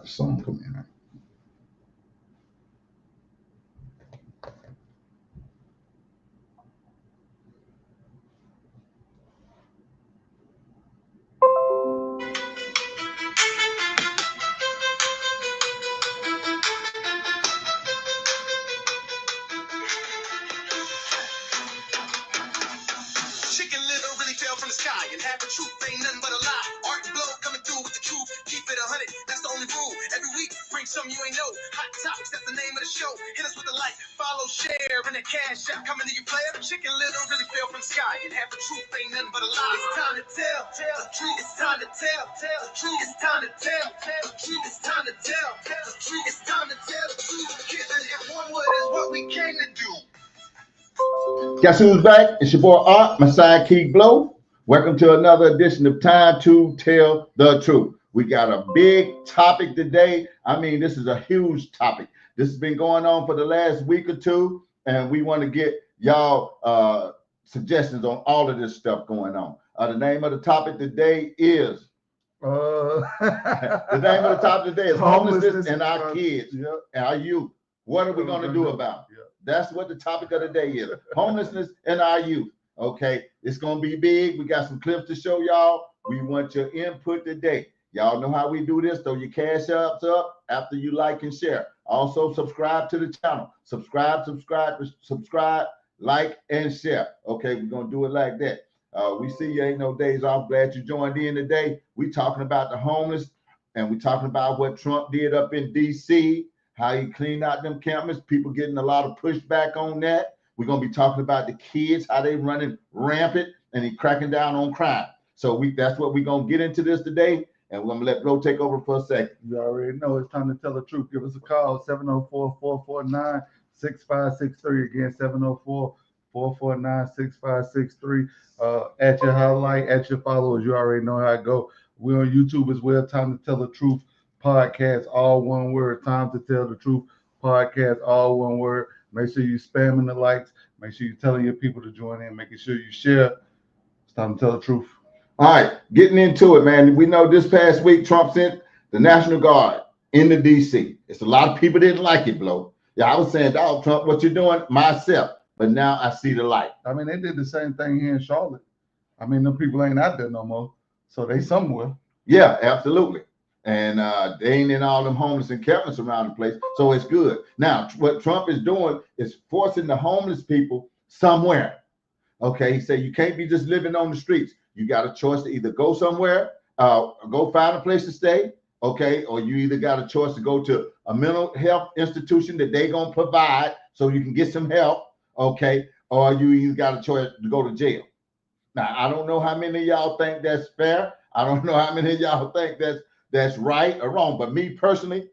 the song come in. Chicken little really fell from the sky, and half the truth ain't nothing but a lie. Art and blow coming through with the truth. Keep it 100, that's the only rule. Every week, bring something you ain't know. Hot topics, that's the name of the show. Hit us with a like, follow, share, and a cash app coming to you, player. Chicken little really fell from the sky, and half the truth ain't nothing but a lie. It's time to tell the truth. It's time to tell the truth. It's time to tell the truth. It's time to tell the truth. It's time to tell the truth. Kids, and one word is what we came to do. Guess who's back? It's your boy Art, my sidekick Blow. Welcome to another edition of Time to Tell the Truth. We got a big topic today. I mean, this is a huge topic. This has been going on for the last week or two, and we want to get y'all suggestions on all of this stuff going on. The name of the topic today is the name of the topic today is homelessness and our kids, and our youth. What are we going to do about it? That's what the topic of the day is. Homelessness and our youth. Okay, it's going to be big. We got some clips to show y'all. We want your input today. Y'all know how we do this. Throw your cash apps up after you like and share. Also, subscribe to the channel. Subscribe, like, and share. Okay, we're going to do it like that. We see you ain't no days off. Glad you joined in today. We talking about the homeless, and we talking about what Trump did up in D.C., how he cleaned out them cameras, people getting a lot of pushback on that. We're going to be talking about the kids, how they running rampant, and he cracking down on crime. So that's what we're going to get into this today, and we're going to let Blow take over for a second. You already know it's time to tell the truth. Give us a call, 704-449-6563. Again, 704-449-6563. At your highlight, at your followers, you already know how it go. We're on YouTube as well, Time to Tell the Truth podcast, all one word. Time to Tell the Truth podcast, all one word. Make sure you spamming the likes. Make sure you're telling your people to join in. Making sure you share. It's time to tell the truth. All right, getting into it, man. We know this past week Trump sent the National Guard into D.C. It's a lot of people didn't like it, Blow. Yeah, I was saying, dog, Trump, what you're doing myself. But now I see the light. I mean, they did the same thing here in Charlotte. I mean, them people ain't out there no more. So they somewhere. Yeah, absolutely. And they ain't in all them homeless encampments around the place, so it's good. Now, what Trump is doing is forcing the homeless people somewhere. Okay, he said you can't be just living on the streets. You got a choice to either go somewhere, go find a place to stay, okay, or you either got a choice to go to a mental health institution that they gonna provide so you can get some help, okay, or you either got a choice to go to jail. Now, I don't know how many of y'all think that's fair. I don't know how many of y'all think that's right or wrong, but me personally,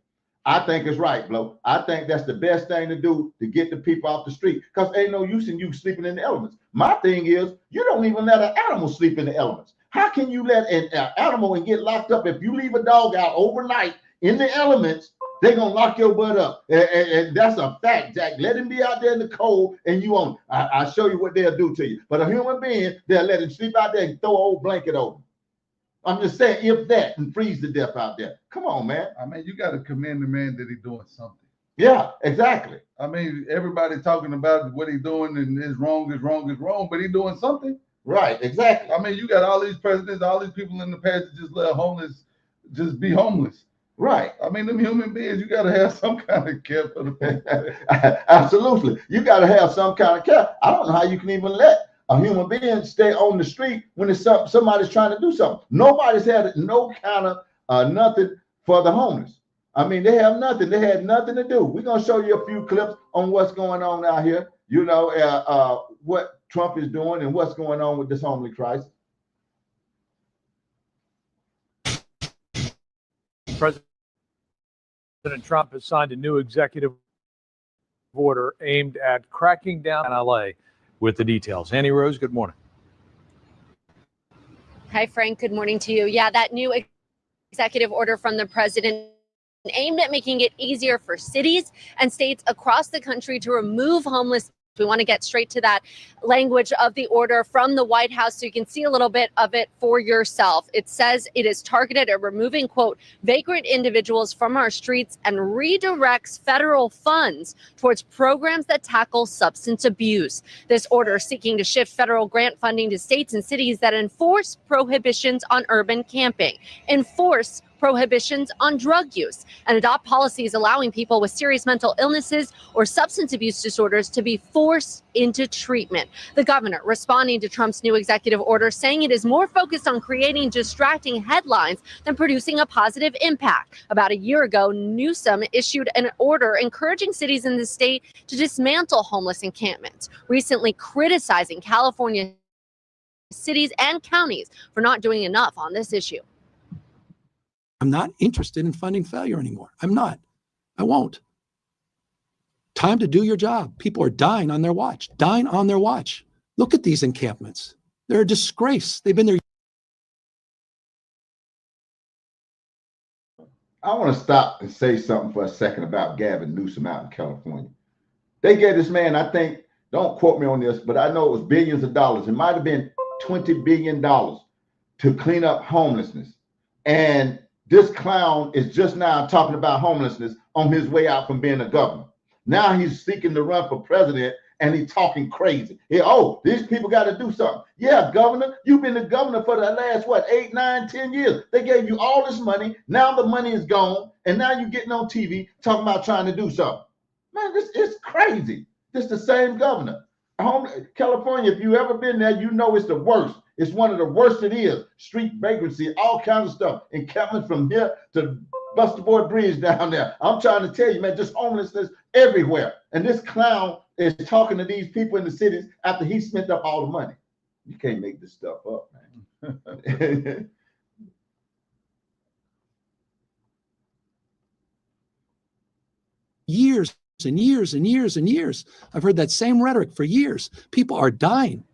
I think it's right, Blow. I think that's the best thing to do to get the people off the street, because ain't no use in you sleeping in the elements. My thing is, you don't even let an animal sleep in the elements. How can you let an animal and get locked up? If you leave a dog out overnight in the elements, they're going to lock your butt up. And that's a fact, Jack. Let him be out there in the cold and you on. I'll show you what they'll do to you. But a human being, they'll let him sleep out there and throw an old blanket over him. I'm just saying, if that, and freeze to death out there. Come on, man. I mean, you got to commend the man that he's doing something. Yeah, exactly. I mean, everybody talking about what he's doing and is wrong, but he's doing something. Right, exactly. I mean, you got all these presidents, all these people in the past that just let homeless just be homeless. Right. I mean, them human beings, you got to have some kind of care for the people. Absolutely. You got to have some kind of care. I don't know how you can even let a human being stay on the street when it's somebody's trying to do something. Nobody's had no kind of nothing for the homeless. I mean, they have nothing. They had nothing to do. We're going to show you a few clips on what's going on out here. You know, what Trump is doing and what's going on with this homeless crisis. President Trump has signed a new executive order aimed at cracking down in LA. With the details. Annie Rose, good morning. Hi, Frank. Good morning to you. Yeah, that new executive order from the president aimed at making it easier for cities and states across the country to remove homeless We want to get straight to that language of the order from the White House so you can see a little bit of it for yourself. It says it is targeted at removing, quote, vagrant individuals from our streets and redirects federal funds towards programs that tackle substance abuse. This order seeking to shift federal grant funding to states and cities that enforce prohibitions on urban camping, enforce prohibitions on drug use, and adopt policies allowing people with serious mental illnesses or substance abuse disorders to be forced into treatment. The governor responding to Trump's new executive order, saying it is more focused on creating distracting headlines than producing a positive impact. About a year ago, Newsom issued an order encouraging cities in the state to dismantle homeless encampments, recently criticizing California cities and counties for not doing enough on this issue. I'm not interested in funding failure anymore. I'm not. I won't. Time to do your job. People are dying on their watch. Dying on their watch. Look at these encampments. They're a disgrace. They've been there. I want to stop and say something for a second about Gavin Newsom out in California. They gave this man, I think, don't quote me on this, but I know it was billions of dollars. It might have been $20 billion to clean up homelessness. And this clown is just now talking about homelessness on his way out from being a governor. Now he's seeking to run for president and he's talking crazy. Oh, these people got to do something. Yeah, governor, you've been the governor for the last, 8, 9, 10 years. They gave you all this money. Now the money is gone. And now you're getting on TV talking about trying to do something. Man, this is crazy. This is the same governor. California, if you ever been there, you know it's the worst. It's one of the worst it is. Street vagrancy, all kinds of stuff. Encampment from here to Buster Boy Bridge down there. I'm trying to tell you, man, just homelessness everywhere. And this clown is talking to these people in the cities after he spent up all the money. You can't make this stuff up, man. Years and years and years and years. I've heard that same rhetoric for years. People are dying.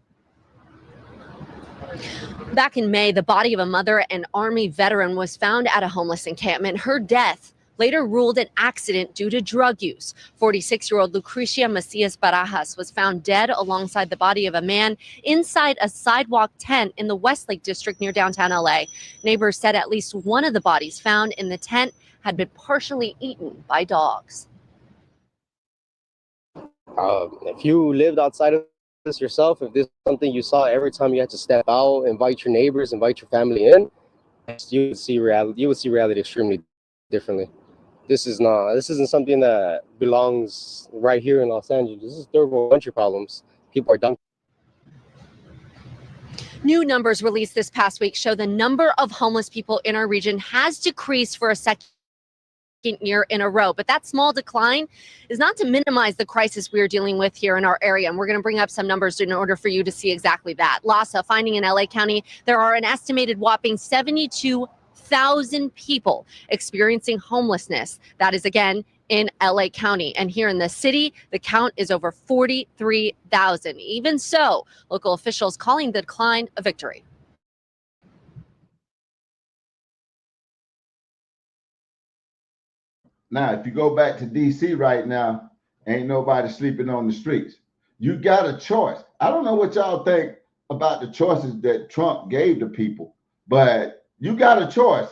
Back in May, the body of a mother and Army veteran was found at a homeless encampment. Her death later ruled an accident due to drug use. 46-year-old Lucrecia Macias Barajas was found dead alongside the body of a man inside a sidewalk tent in the Westlake district near downtown LA. Neighbors said at least one of the bodies found in the tent had been partially eaten by dogs. If you lived outside of this yourself, if this is something you saw every time you had to step out, invite your neighbors, invite your family in, you would see reality extremely differently. This isn't something that belongs right here in Los Angeles. This is third world country problems. People are done. New numbers released this past week show the number of homeless people in our region has decreased for a second year in a row. But that small decline is not to minimize the crisis we're dealing with here in our area. And we're going to bring up some numbers in order for you to see exactly that. LASA finding in LA County, there are an estimated whopping 72,000 people experiencing homelessness. That is, again, in LA County. And here in the city, the count is over 43,000. Even so, local officials calling the decline a victory. Now, if you go back to DC right now, ain't nobody sleeping on the streets. You got a choice. I don't know what y'all think about the choices that Trump gave to people, but you got a choice.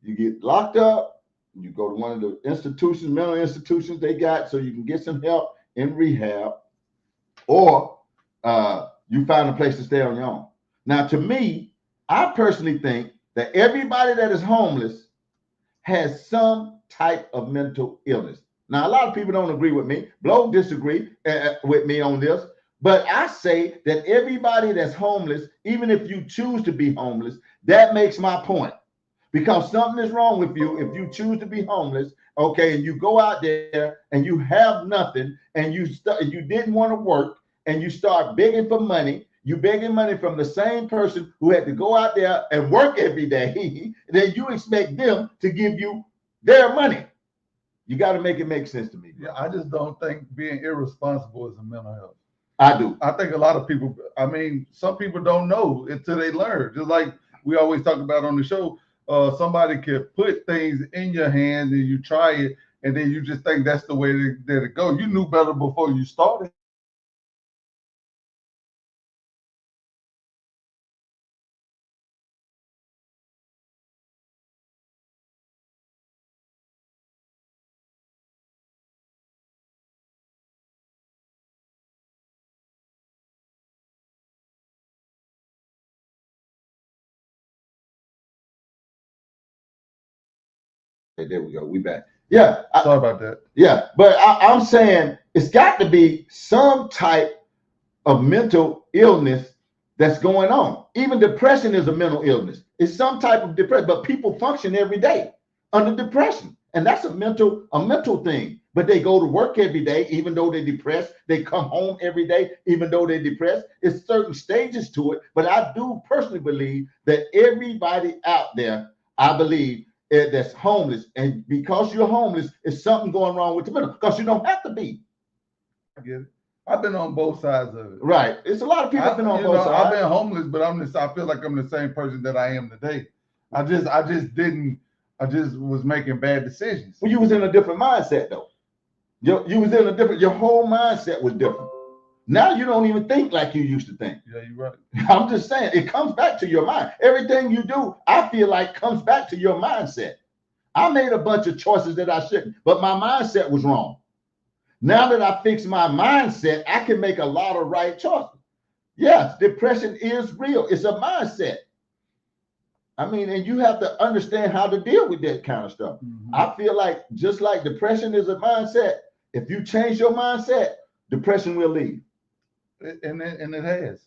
You get locked up, you go to one of the institutions, mental institutions they got so you can get some help in rehab, or you find a place to stay on your own. Now, to me, I personally think that everybody that is homeless has some type of mental illness. Now, a lot of people don't agree with me. Blow disagree with me on this, but I say that everybody that's homeless, even if you choose to be homeless, that makes my point. Because something is wrong with you if you choose to be homeless, okay, and you go out there and you have nothing, and you didn't want to work, and you start begging for money. You begging money from the same person who had to go out there and work every day. Then you expect them to give you their money. You got to make it make sense to me. Yeah, I just don't think being irresponsible is a mental health. I do. I think a lot of people, some people don't know until they learn. Just like we always talk about on the show, somebody can put things in your hands and you try it, and then you just think that's the way that it goes. You knew better before you started. there we go. We back. Yeah. Sorry about that. Yeah. But I'm saying it's got to be some type of mental illness that's going on. Even depression is a mental illness. It's some type of depression, but people function every day under depression. And that's a mental thing. But they go to work every day, even though they're depressed. They come home every day, even though they're depressed. It's certain stages to it. But I do personally believe that everybody out there, I believe, that's homeless, and because you're homeless, it's something going wrong with the mental, because you don't have to be. I get it. I've been on both sides of it. Right. It's a lot of people have been on both sides. I've been homeless, but I feel like I'm the same person that I am today. I just was making bad decisions. Well, you was in a different mindset though. You was in a different, your whole mindset was different. Now you don't even think like you used to think. Yeah, you're right. I'm just saying, it comes back to your mind. Everything you do, I feel like comes back to your mindset. I made a bunch of choices that I shouldn't, but my mindset was wrong. Now that I fixed my mindset, I can make a lot of right choices. Yes, depression is real. It's a mindset. I mean, and you have to understand how to deal with that kind of stuff. Mm-hmm. I feel like just like depression is a mindset, if you change your mindset, depression will leave. And it has.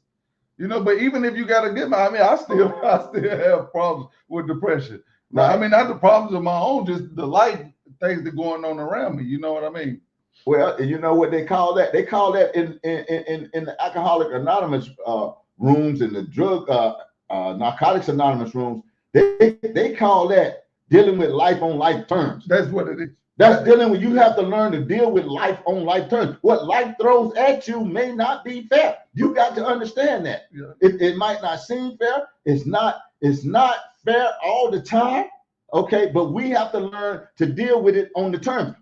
You know, but even if you got a good mind, I mean, I still have problems with depression. Right. Now, I mean, not the problems of my own, just the life things that are going on around me. You know what I mean? Well, you know what they call that? They call that in the Alcoholics Anonymous rooms and the drug Narcotics Anonymous rooms. They call that dealing with life on life terms. That's what it is. That's dealing with, you have to learn to deal with life on life terms. What life throws at you may not be fair. You got to understand that. Yeah. It might not seem fair. It's not fair all the time. Okay, but we have to learn to deal with it on the terms.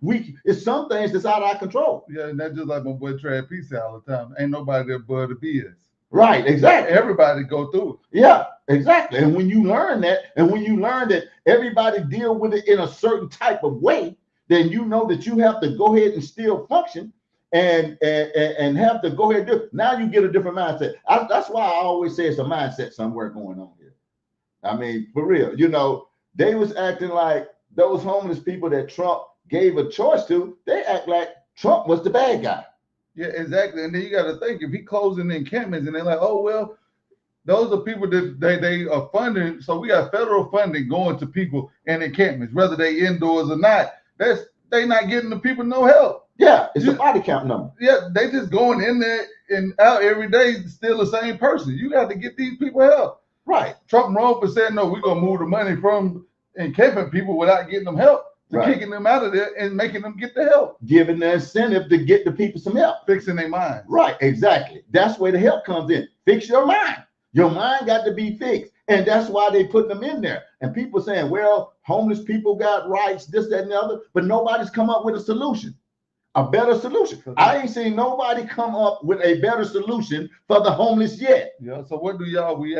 It's some things that's out of our control. Yeah, and that's just like my boy Trad P said all the time. Ain't nobody there but the BS. Right, exactly. Everybody go through it. Yeah, exactly. And when you learn that, and when you learn that everybody deal with it in a certain type of way, then you know that you have to go ahead and still function and have to go ahead and do it. Now you get a different mindset. That's why I always say it's a mindset somewhere going on here. I mean, for real, you know, they was acting like those homeless people that Trump gave a choice to, they act like Trump was the bad guy. Yeah, exactly. And then you got to think, if he closing the encampments and they're like, oh, well, those are people that they are funding. So we got federal funding going to people in encampments, whether they indoors or not. They not getting the people no help. Yeah, it's a body count number. Yeah, they just going in there and out every day, still the same person. You got to get these people help. Right. Trump wrong for saying, no, we're going to move the money from encamping people without getting them help. Right. Kicking them out of there and making them get the help. Giving the incentive to get the people some help. Fixing their minds. Right, exactly. That's where the help comes in. Fix your mind. Your mind got to be fixed. And that's why they put them in there. And people saying, well, homeless people got rights, this, that, and the other. But nobody's come up with a solution. A better solution. I ain't seen nobody come up with a better solution for the homeless yet. Yeah. So what do y'all, we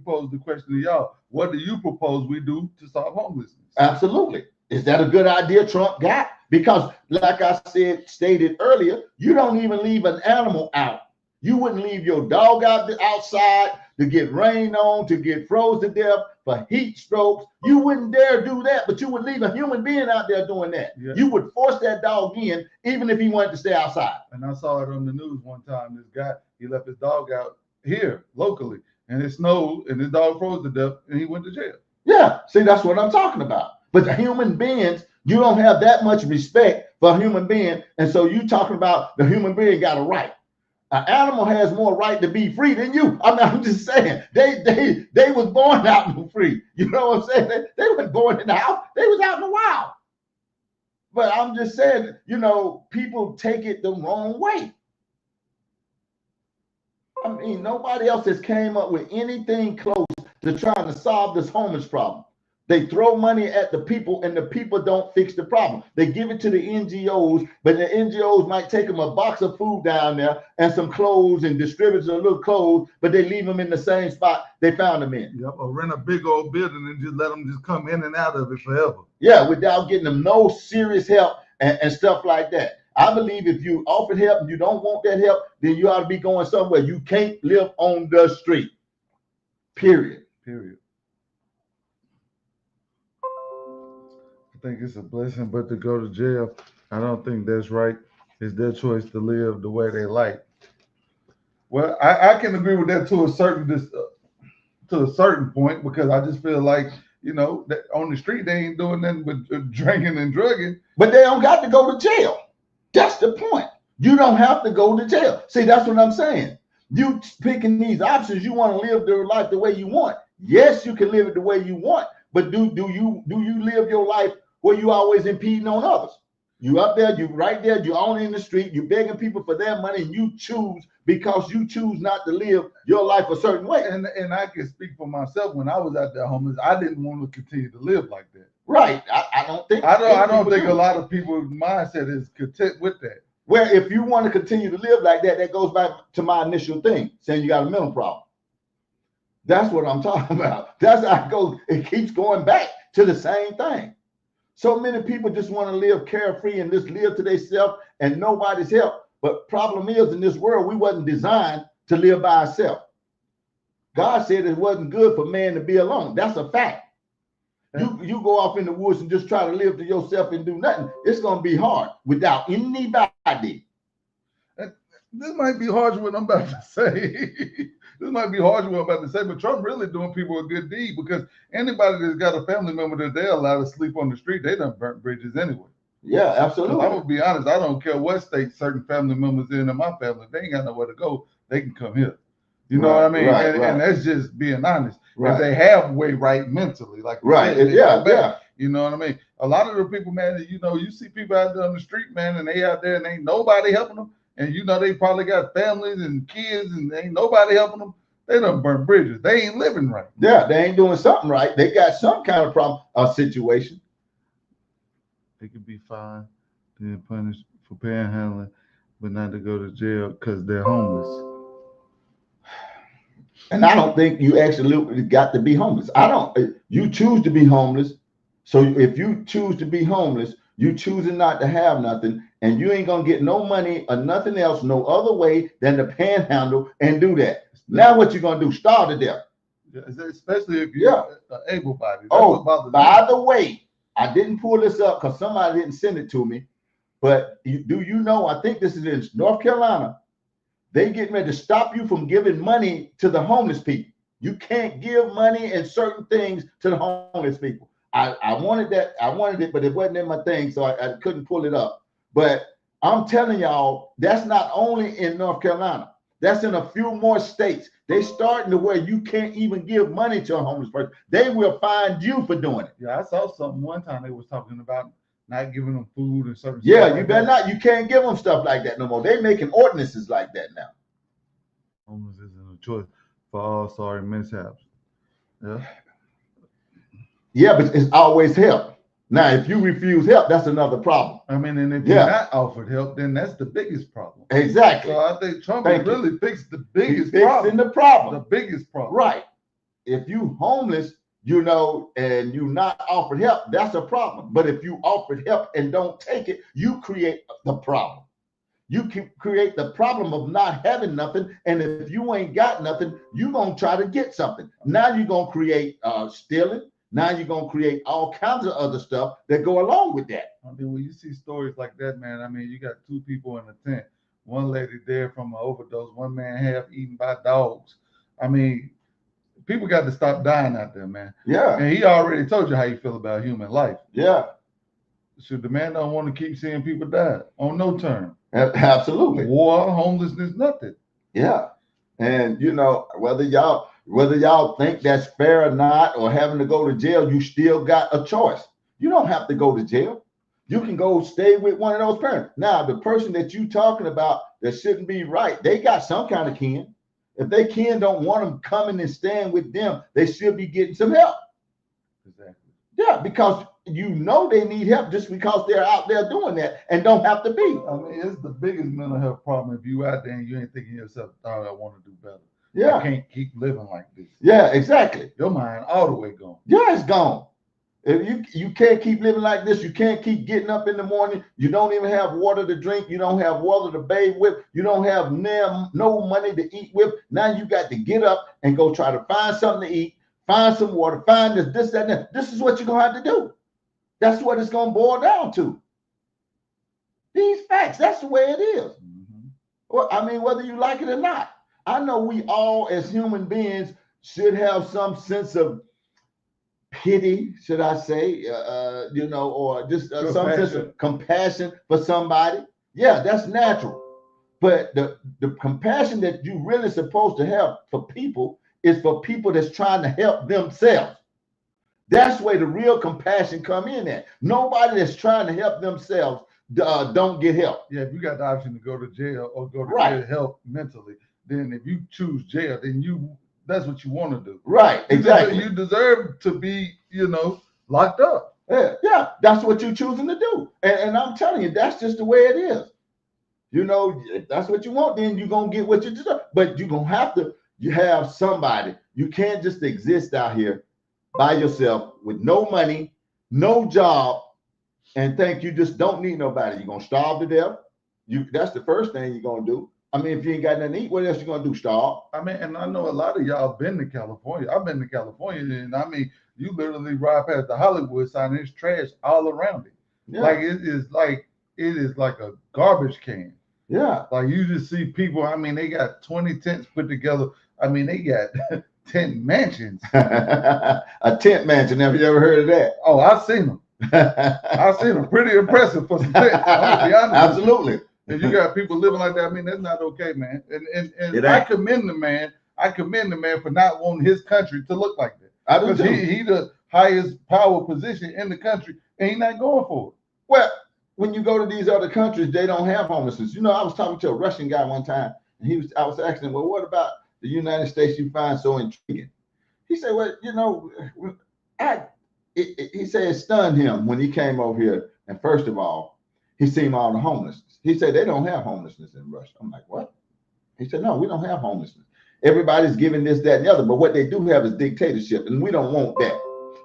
pose the question to y'all, what do you propose we do to solve homelessness? Absolutely. Is that a good idea Trump got? Because like I stated earlier, you don't even leave an animal out. You wouldn't leave your dog outside to get rained on, to get froze to death, for heat strokes. You wouldn't dare do that, but you would leave a human being out there doing that. Yeah. You would force that dog in, even if he wanted to stay outside. And I saw it on the news one time. This guy, he left his dog out here locally, and it snowed, and his dog froze to death, and he went to jail. Yeah, see, that's what I'm talking about. But the human beings, you don't have that much respect for a human being, and so you talking about the human being got a right. An animal has more right to be free than you. I mean, I'm just saying, they was born out and free. You know what I'm saying? They weren't born in the house. They was out in the wild. But I'm just saying, you know, people take it the wrong way. I mean, nobody else has came up with anything close to trying to solve this homeless problem. They throw money at the people, and the people don't fix the problem. They give it to the NGOs, but the NGOs might take them a box of food down there and some clothes and distribute a little clothes, but they leave them in the same spot they found them in. Yep, or rent a big old building and just let them just come in and out of it forever. Yeah, without getting them no serious help and stuff like that. I believe if you offered help and you don't want that help, then you ought to be going somewhere. You can't live on the street. Period. Period. I think it's a blessing, but to go to jail, I don't think that's right. It's their choice to live the way they like. Well, I can agree with that to a certain point because I just feel like that on the street they ain't doing nothing but drinking and drugging. But they don't got to go to jail. That's the point. You don't have to go to jail. See, that's what I'm saying. You picking these options, you want to live your life the way you want. Yes, you can live it the way you want, but do you live your life where you always impeding on others? You up there, you right there, you on in the street, you begging people for their money, and you choose because you choose not to live your life a certain way. And I can speak for myself. When I was out there homeless, I didn't want to continue to live like that. Right. I don't think a lot of people's mindset is content with that. Well, if you want to continue to live like that, that goes back to my initial thing, saying you got a mental problem. That's what I'm talking about. That's how it goes. It keeps going back to the same thing. So many people just want to live carefree and just live to themselves and nobody's help. But problem is, in this world, we wasn't designed to live by ourselves. God said it wasn't good for man to be alone. That's a fact. You go off in the woods and just try to live to yourself and do nothing. It's going to be hard without anybody. This might be harsh what I'm about to say. This might be harsh what I'm about to say, but Trump really doing people a good deed because anybody that's got a family member that they're allowed to sleep on the street, they done burnt bridges anyway. Yeah, absolutely. I'm gonna be honest. I don't care what state certain family members in my family. If they ain't got nowhere to go, they can come here. You know what I mean? And that's just being honest. Right. If they have way right mentally, like yeah. You know what I mean? A lot of the people, man, you see people out there on the street, man, and they out there and ain't nobody helping them. And they probably got families and kids and ain't nobody helping them. They done burn bridges. They ain't living right. Yeah, they ain't doing something right. They got some kind of problem or situation. They could be fined, then punished for panhandling, but not to go to jail because they're homeless. And I don't think you actually got to be homeless. You choose to be homeless. So if you choose to be homeless, you choosing not to have nothing, and you ain't gonna get no money or nothing else, no other way than to panhandle and do that. Now what you gonna do? Starve to death. Yeah, especially if you're able-bodied. Oh, by the way, I didn't pull this up because somebody didn't send it to me. But do you know? I think this is in North Carolina. They getting ready to stop you from giving money to the homeless people. You can't give money and certain things to the homeless people. I wanted it, but it wasn't in my thing, so I couldn't pull it up. But I'm telling y'all, that's not only in North Carolina. That's in a few more states. They starting to where you can't even give money to a homeless person. They will find you for doing it. Yeah, I saw something one time they was talking about not giving them food and certain stuff. You like better not. You can't give them stuff like that no more. They making ordinances like that now. Homeless isn't a choice for all sorry mishaps. Yeah. Yeah, but it's always help. Now, if you refuse help, that's another problem. I mean, and if you're not offered help, then that's the biggest problem. Exactly. So I think Trump really fixed the biggest problem. The problem. The biggest problem. Right. If you homeless, and you not offered help, that's a problem. But if you offered help and don't take it, you create the problem. You can create the problem of not having nothing. And if you ain't got nothing, you're going to try to get something. Now you're going to create stealing. Now you're going to create all kinds of other stuff that go along with that. I mean, when you see stories like that, man, I mean, you got two people in a tent. One lady dead from an overdose, one man half eaten by dogs. I mean, people got to stop dying out there, man. Yeah. And he already told you how you feel about human life. Yeah. So the man don't want to keep seeing people die on no term. Absolutely. War, homelessness, nothing. Yeah. And, whether y'all think that's fair or not, or having to go to jail, you still got a choice. You don't have to go to jail. You can go stay with one of those parents. Now, the person that you talking about that shouldn't be right, they got some kind of kin. If they kin don't want them coming and staying with them, they should be getting some help. Exactly. Yeah, because they need help just because they're out there doing that and don't have to be. I mean, it's the biggest mental health problem if you out there and you ain't thinking to yourself, oh, I want to do better. Yeah. I can't keep living like this. Yeah, exactly. Your mind all the way gone. Yeah, it's gone. If you can't keep living like this, you can't keep getting up in the morning. You don't even have water to drink. You don't have water to bathe with. You don't have no money to eat with. Now you got to get up and go try to find something to eat, find some water, find this, that, and that. This is what you're going to have to do. That's what it's going to boil down to. These facts, that's the way it is. Well, I mean, whether you like it or not. I know we all as human beings should have some sense of pity, should I say, or just some sense of compassion for somebody. Yeah, that's natural. But the compassion that you really supposed to have for people is for people that's trying to help themselves. That's where the real compassion come in at. Nobody that's trying to help themselves don't get help. Yeah, if you got the option to go to jail or go to jail help mentally, then if you choose jail, then that's what you want to do. Right, exactly. You deserve to be, locked up. Yeah, that's what you're choosing to do. And I'm telling you, that's just the way it is. If that's what you want, then you're going to get what you deserve. But you're going to have to have somebody. You can't just exist out here by yourself with no money, no job, and think you just don't need nobody. You're going to starve to death. That's the first thing you're going to do. I mean, if you ain't got nothing to eat, what else you going to do, starve? I mean, and I know a lot of y'all been to California. I've been to California, and I mean, you literally ride past the Hollywood sign, and there's trash all around it. Yeah. Like it is like a garbage can. Yeah. Like you just see people, I mean, they got 20 tents put together. I mean, they got tent mansions. A tent mansion. Have you ever heard of that? Oh, I've seen them. I've seen them. Pretty impressive for some tents. I'm gonna be honest. Absolutely. If you got people living like that, I mean, that's not okay, man. And I commend the man. I commend the man for not wanting his country to look like that. I do too. He the highest power position in the country, and he's not going for it. Well, when you go to these other countries, they don't have homelessness. I was talking to a Russian guy one time, and I was asking him, well, what about the United States you find so intriguing? He said, well, he said it stunned him when he came over here. And first of all, he seen all the homelessness. He said they don't have homelessness in Russia. I'm like, what? He said, no, we don't have homelessness. Everybody's giving this, that, and the other. But what they do have is dictatorship, and we don't want that.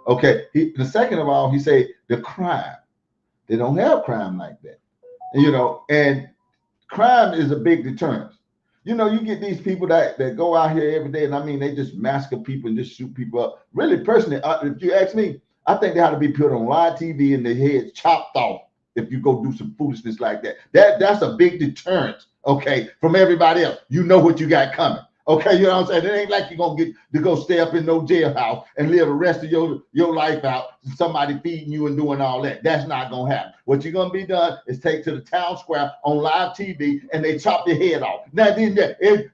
Okay. The second of all, he said the crime. They don't have crime like that. And crime is a big deterrent. You get these people that go out here every day, and I mean, they just massacre people and just shoot people up. Really, personally, if you ask me, I think they ought to be put on live TV and their heads chopped off if you go do some foolishness like that. That's a big deterrent, okay, from everybody else. You know what you got coming. Okay, you know what I'm saying? It ain't like you're gonna get to go stay up in no jailhouse and live the rest of your life out, somebody feeding you and doing all that. That's not gonna happen. What you're gonna be done is take to the town square on live TV and they chop your head off. Now then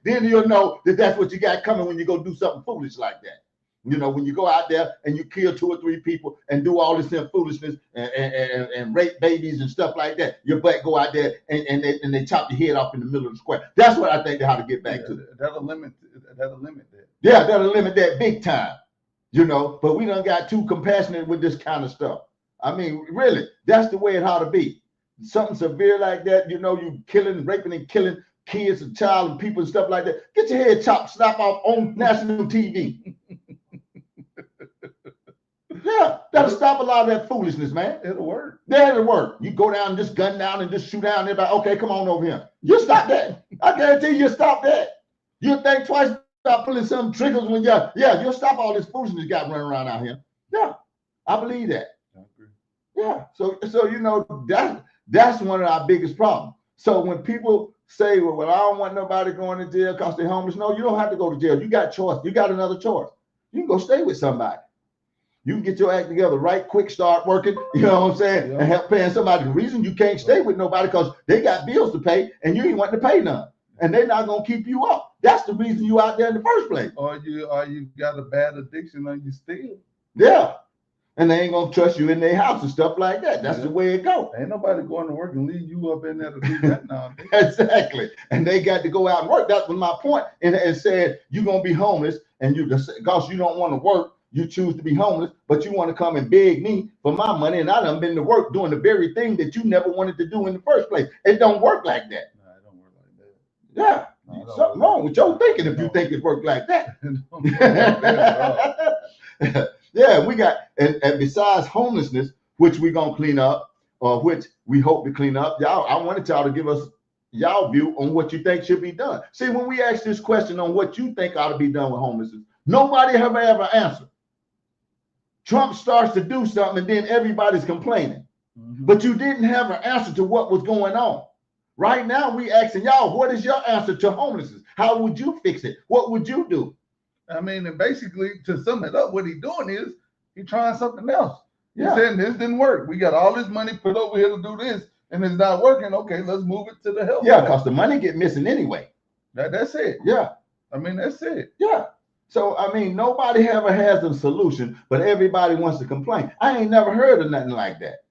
you'll know that that's what you got coming when you go do something foolish like that. When you go out there and you kill 2 or 3 people and do all this foolishness and rape babies and stuff like that, your butt go out there and they chop your head off in the middle of the square. That's what I think they have to get back to. That'll limit that. Yeah, that'll limit that big time. But we done got too compassionate with this kind of stuff. I mean, really, that's the way it ought to be. Something severe like that, you killing, raping, and killing kids and child and people and stuff like that. Get your head chopped, snap off on national TV. Yeah, that'll stop a lot of that foolishness, man. It'll work. Yeah, it'll work. You go down and just gun down and just shoot down everybody. Okay, come on over here. You stop that. I guarantee you'll stop that. You'll think twice about pulling some triggers when you'll stop all this foolishness you got running around out here. Yeah, I believe that. I agree. Yeah, so that's one of our biggest problems. So when people say, well, I don't want nobody going to jail because they're homeless. No, you don't have to go to jail. You got choice. You got another choice. You can go stay with somebody. You can get your act together right quick, start working, you know what I'm saying, and help paying somebody. The reason you can't stay with nobody because they got bills to pay and you ain't want to pay none. And they're not going to keep you up. That's the reason you out there in the first place. Or you got a bad addiction or you steal. Yeah. And they ain't going to trust you in their house and stuff like that. That's the way it goes. Ain't nobody going to work and leave you up in there to do that now. Exactly. And they got to go out and work. That was my point. And it said you're going to be homeless and because you don't want to work, you choose to be homeless, but you want to come and beg me for my money. And I done been to work doing the very thing that you never wanted to do in the first place. It don't work like that. No, it don't work like that. Yeah. No, something wrong with your thinking if you think it worked like that. Yeah, we got, and besides homelessness, which we're going to clean up, or which we hope to clean up, y'all, I wanted y'all to give us y'all view on what you think should be done. See, when we ask this question on what you think ought to be done with homelessness, nobody have ever answered. Trump starts to do something and then everybody's complaining. But you didn't have an answer to what was going on. Right now, we asking y'all, what is your answer to homelessness? How would you fix it? What would you do? I mean, and basically, to sum it up, what he's doing is he's trying something else. He's saying this didn't work. We got all this money put over here to do this, and it's not working. Okay, let's move it to the health. Yeah, because the money get missing anyway. That's it. Yeah. I mean, that's it. Yeah. So, I mean, nobody ever has a solution, but everybody wants to complain. I ain't never heard of nothing like that.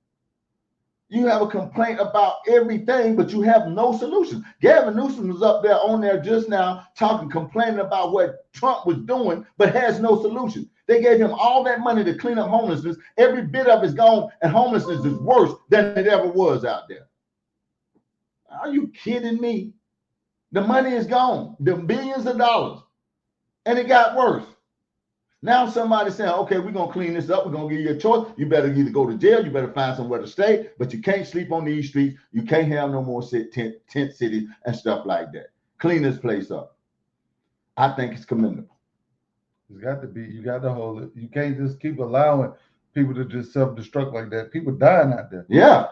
You have a complaint about everything, but you have no solution. Gavin Newsom was up there on there just now complaining about what Trump was doing, but has no solution. They gave him all that money to clean up homelessness. Every bit of it's gone, and homelessness is worse than it ever was out there. Are you kidding me? The money is gone, the billions of dollars, and it got worse. Now somebody's saying, okay, we're going to clean this up. We're going to give you a choice. You better either go to jail. You better find somewhere to stay, but you can't sleep on these streets. You can't have no more tent cities and stuff like that. Clean this place up. I think it's commendable. It's got to be. You got to hold it. You can't just keep allowing people to just self-destruct like that. People dying out there. Yeah.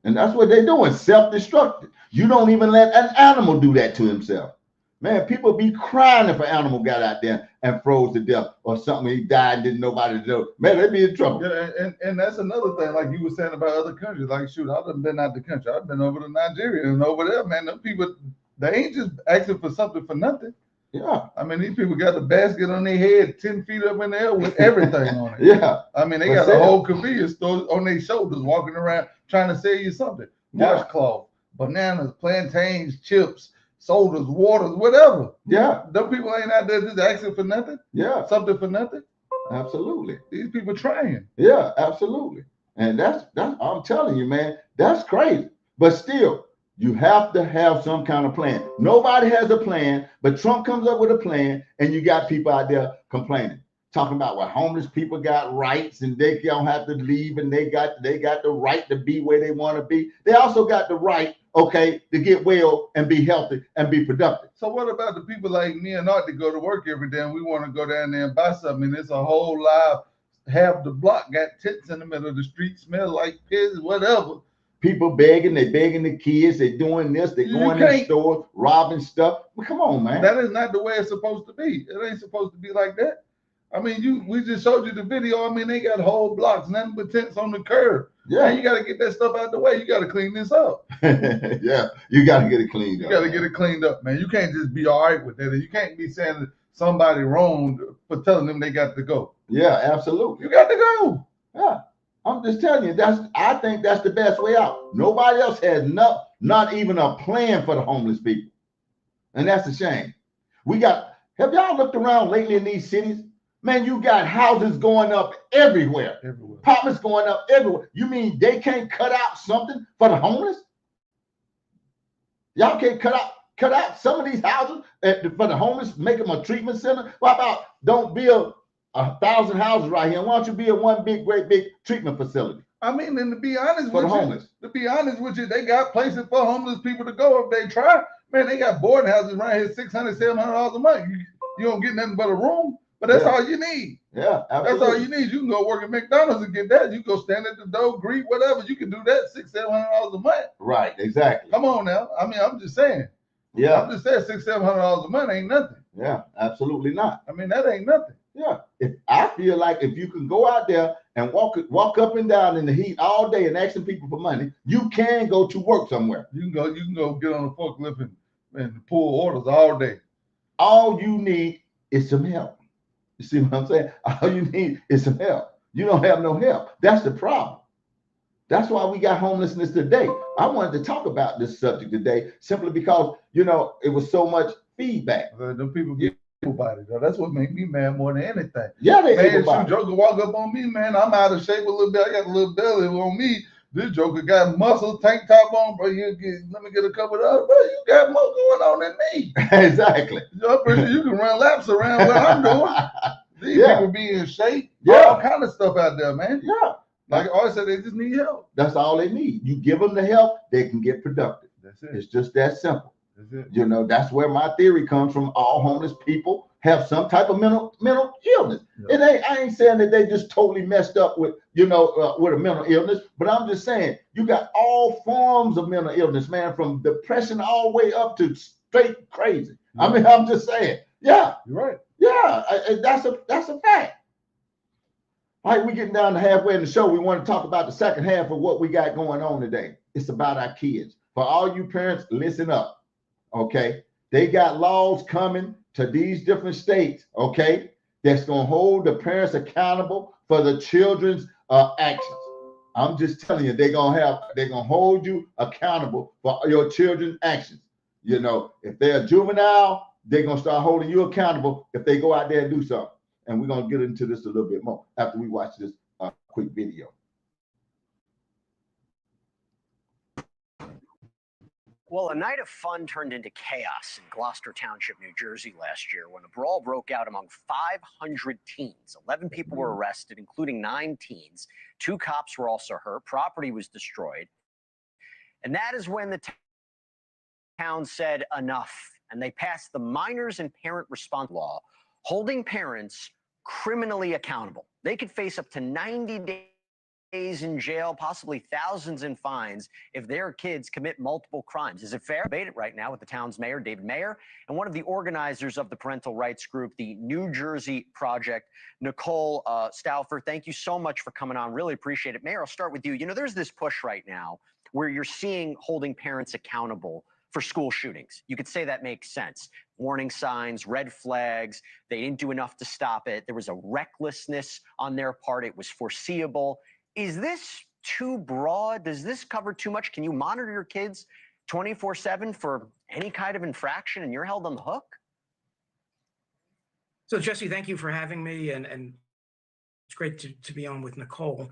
And that's what they're doing, self-destructive. You don't even let an animal do that to himself. Man, people be crying if an animal got out there and froze to death or something. He died and didn't nobody know. Man, they'd be in trouble. Yeah, and that's another thing, like you were saying about other countries. Like, shoot, I've been out the country. I've been over to Nigeria and over there, man. Them people, they ain't just asking for something for nothing. Yeah. I mean, these people got the basket on their head 10 feet up in the air with everything on it. Yeah. I mean, they got a whole convenience store on their shoulders walking around trying to sell you something. Washcloth, bananas, plantains, chips, sodas, waters, whatever. Yeah. Them people ain't out there just asking for nothing. Yeah. Something for nothing. Absolutely. These people trying. Yeah, absolutely. And that's I'm telling you, man, that's crazy. But still, you have to have some kind of plan. Nobody has a plan, but Trump comes up with a plan, and you got people out there complaining, talking about what homeless people got rights and they don't have to leave, and they got the right to be where they want to be. They also got the right, okay, to get well and be healthy and be productive. So what about the people like me and Art that go to work every day and we want to go down there and buy something, and it's a whole live, half the block got tents in the middle of the street, smell like piss, whatever. People begging, they begging the kids, they doing this, they going in the store, robbing stuff. Well, come on, man. That is not the way it's supposed to be. It ain't supposed to be like that. I mean, we just showed you the video. I mean, they got whole blocks, nothing but tents on the curb. Yeah, man, you got to get that stuff out the way. You got to clean this up. Yeah, you got to get it cleaned up. You got to get it cleaned up, man. You can't just be all right with that. You can't be saying that somebody wrong for telling them they got to go. Yeah, absolutely. You got to go. Yeah. I'm just telling you, I think that's the best way out. Nobody else has not even a plan for the homeless people. And that's a shame. Have y'all looked around lately in these cities? Man, you got houses going up everywhere. Apartments going up everywhere. You mean they can't cut out something for the homeless? Y'all can't cut out some of these houses for the homeless, make them a treatment center? What about don't build 1,000 houses right here? Why don't you build one great big treatment facility? I mean, and to be honest for the homeless. They got places for homeless people to go if they try. Man, they got boarding houses right here, $600, $700 a month. You don't get nothing but a room, but that's all you need. Yeah, absolutely. That's all you need. You can go work at McDonald's and get that. You go stand at the door, greet, whatever. You can do that, $600-$700 a month. Right, exactly. Come on now. I mean, I'm just saying. Yeah. I'm just saying $600-$700 a month ain't nothing. Yeah, absolutely not. I mean, that ain't nothing. Yeah. I feel like if you can go out there and walk up and down in the heat all day and asking people for money, you can go to work somewhere. You can go get on a forklift and pull orders all day. All you need is some help. You see what I'm saying? All you need is some help. You don't have no help. That's the problem. That's why we got homelessness today. I wanted to talk about this subject today simply because, it was so much feedback. The people get able-bodied. That's what made me mad more than anything. Yeah, they man, some joker walk up on me, man. I'm out of shape a little bit. I got a little belly on me. This joker got muscle, tank top on, bro. Let me get a couple of others, bro. You got more going on than me. Exactly. I'm pretty sure you can run laps around what I'm doing. These people be in shape. All kind of stuff out there, man. Yeah. Like I always said, they just need help. That's all they need. You give them the help, they can get productive. That's it. It's just that simple. That's it. That's where my theory comes from. All homeless people have some type of mental illness. I ain't saying that they just totally messed up with, with a mental illness, but I'm just saying you got all forms of mental illness, man, from depression all the way up to straight crazy. Yeah. I mean, I'm just saying, yeah, you're right. Yeah, that's a fact. All right, we're getting down to halfway in the show. We want to talk about the second half of what we got going on today. It's about our kids. For all you parents, listen up, okay? They got laws coming to these different states, okay, that's going to hold the parents accountable for the children's actions. I'm just telling you, they're going to hold you accountable for your children's actions. If they're a juvenile, they're going to start holding you accountable if they go out there and do something. And we're going to get into this a little bit more after we watch this quick video. Well, a night of fun turned into chaos in Gloucester Township, New Jersey last year when a brawl broke out among 500 teens. 11 people were arrested, including 9 teens. 2 cops were also hurt. Property was destroyed. And that is when the town said enough, and they passed the Minors and Parent Response Law, holding parents criminally accountable. They could face up to 90 days in jail, possibly thousands in fines if their kids commit multiple crimes. Is it fair? Debate it right now with the town's mayor, David Mayer, and one of the organizers of the parental rights group, the New Jersey Project, Nicole Stauffer. Thank you so much for coming on. Really appreciate it. Mayor, I'll start with you. There's this push right now where you're seeing holding parents accountable for school shootings. You could say that makes sense. Warning signs, red flags, they didn't do enough to stop it. There was a recklessness on their part. It was foreseeable. Is this too broad? Does this cover too much? Can you monitor your kids 24/7 for any kind of infraction and you're held on the hook? So Jesse, thank you for having me, and it's great to be on with Nicole.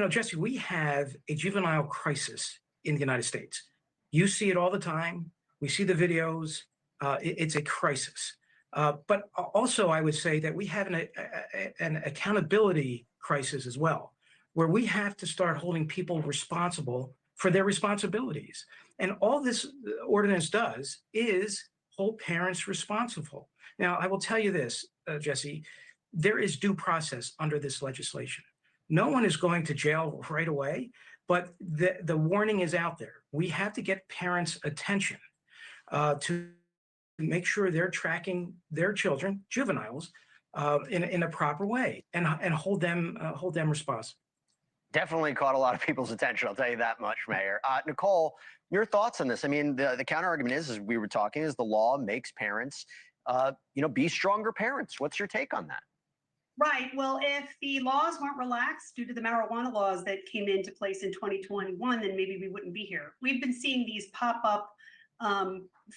Jesse, we have a juvenile crisis in the United States. You see it all the time. We see the videos. It's a crisis. But also, I would say that we have an accountability crisis as well, where we have to start holding people responsible for their responsibilities. And all this ordinance does is hold parents responsible. Now, I will tell you this, Jesse, there is due process under this legislation. No one is going to jail right away, but the warning is out there. We have to get parents' attention to make sure they're tracking their children, juveniles, in a proper way, and hold them responsible. Definitely caught a lot of people's attention, I'll tell you that much, Mayor. Nicole, your thoughts on this? I mean, the counter argument is, as we were talking, is the law makes parents, be stronger parents. What's your take on that? Right. Well, if the laws weren't relaxed due to the marijuana laws that came into place in 2021, then maybe we wouldn't be here. We've been seeing these pop-up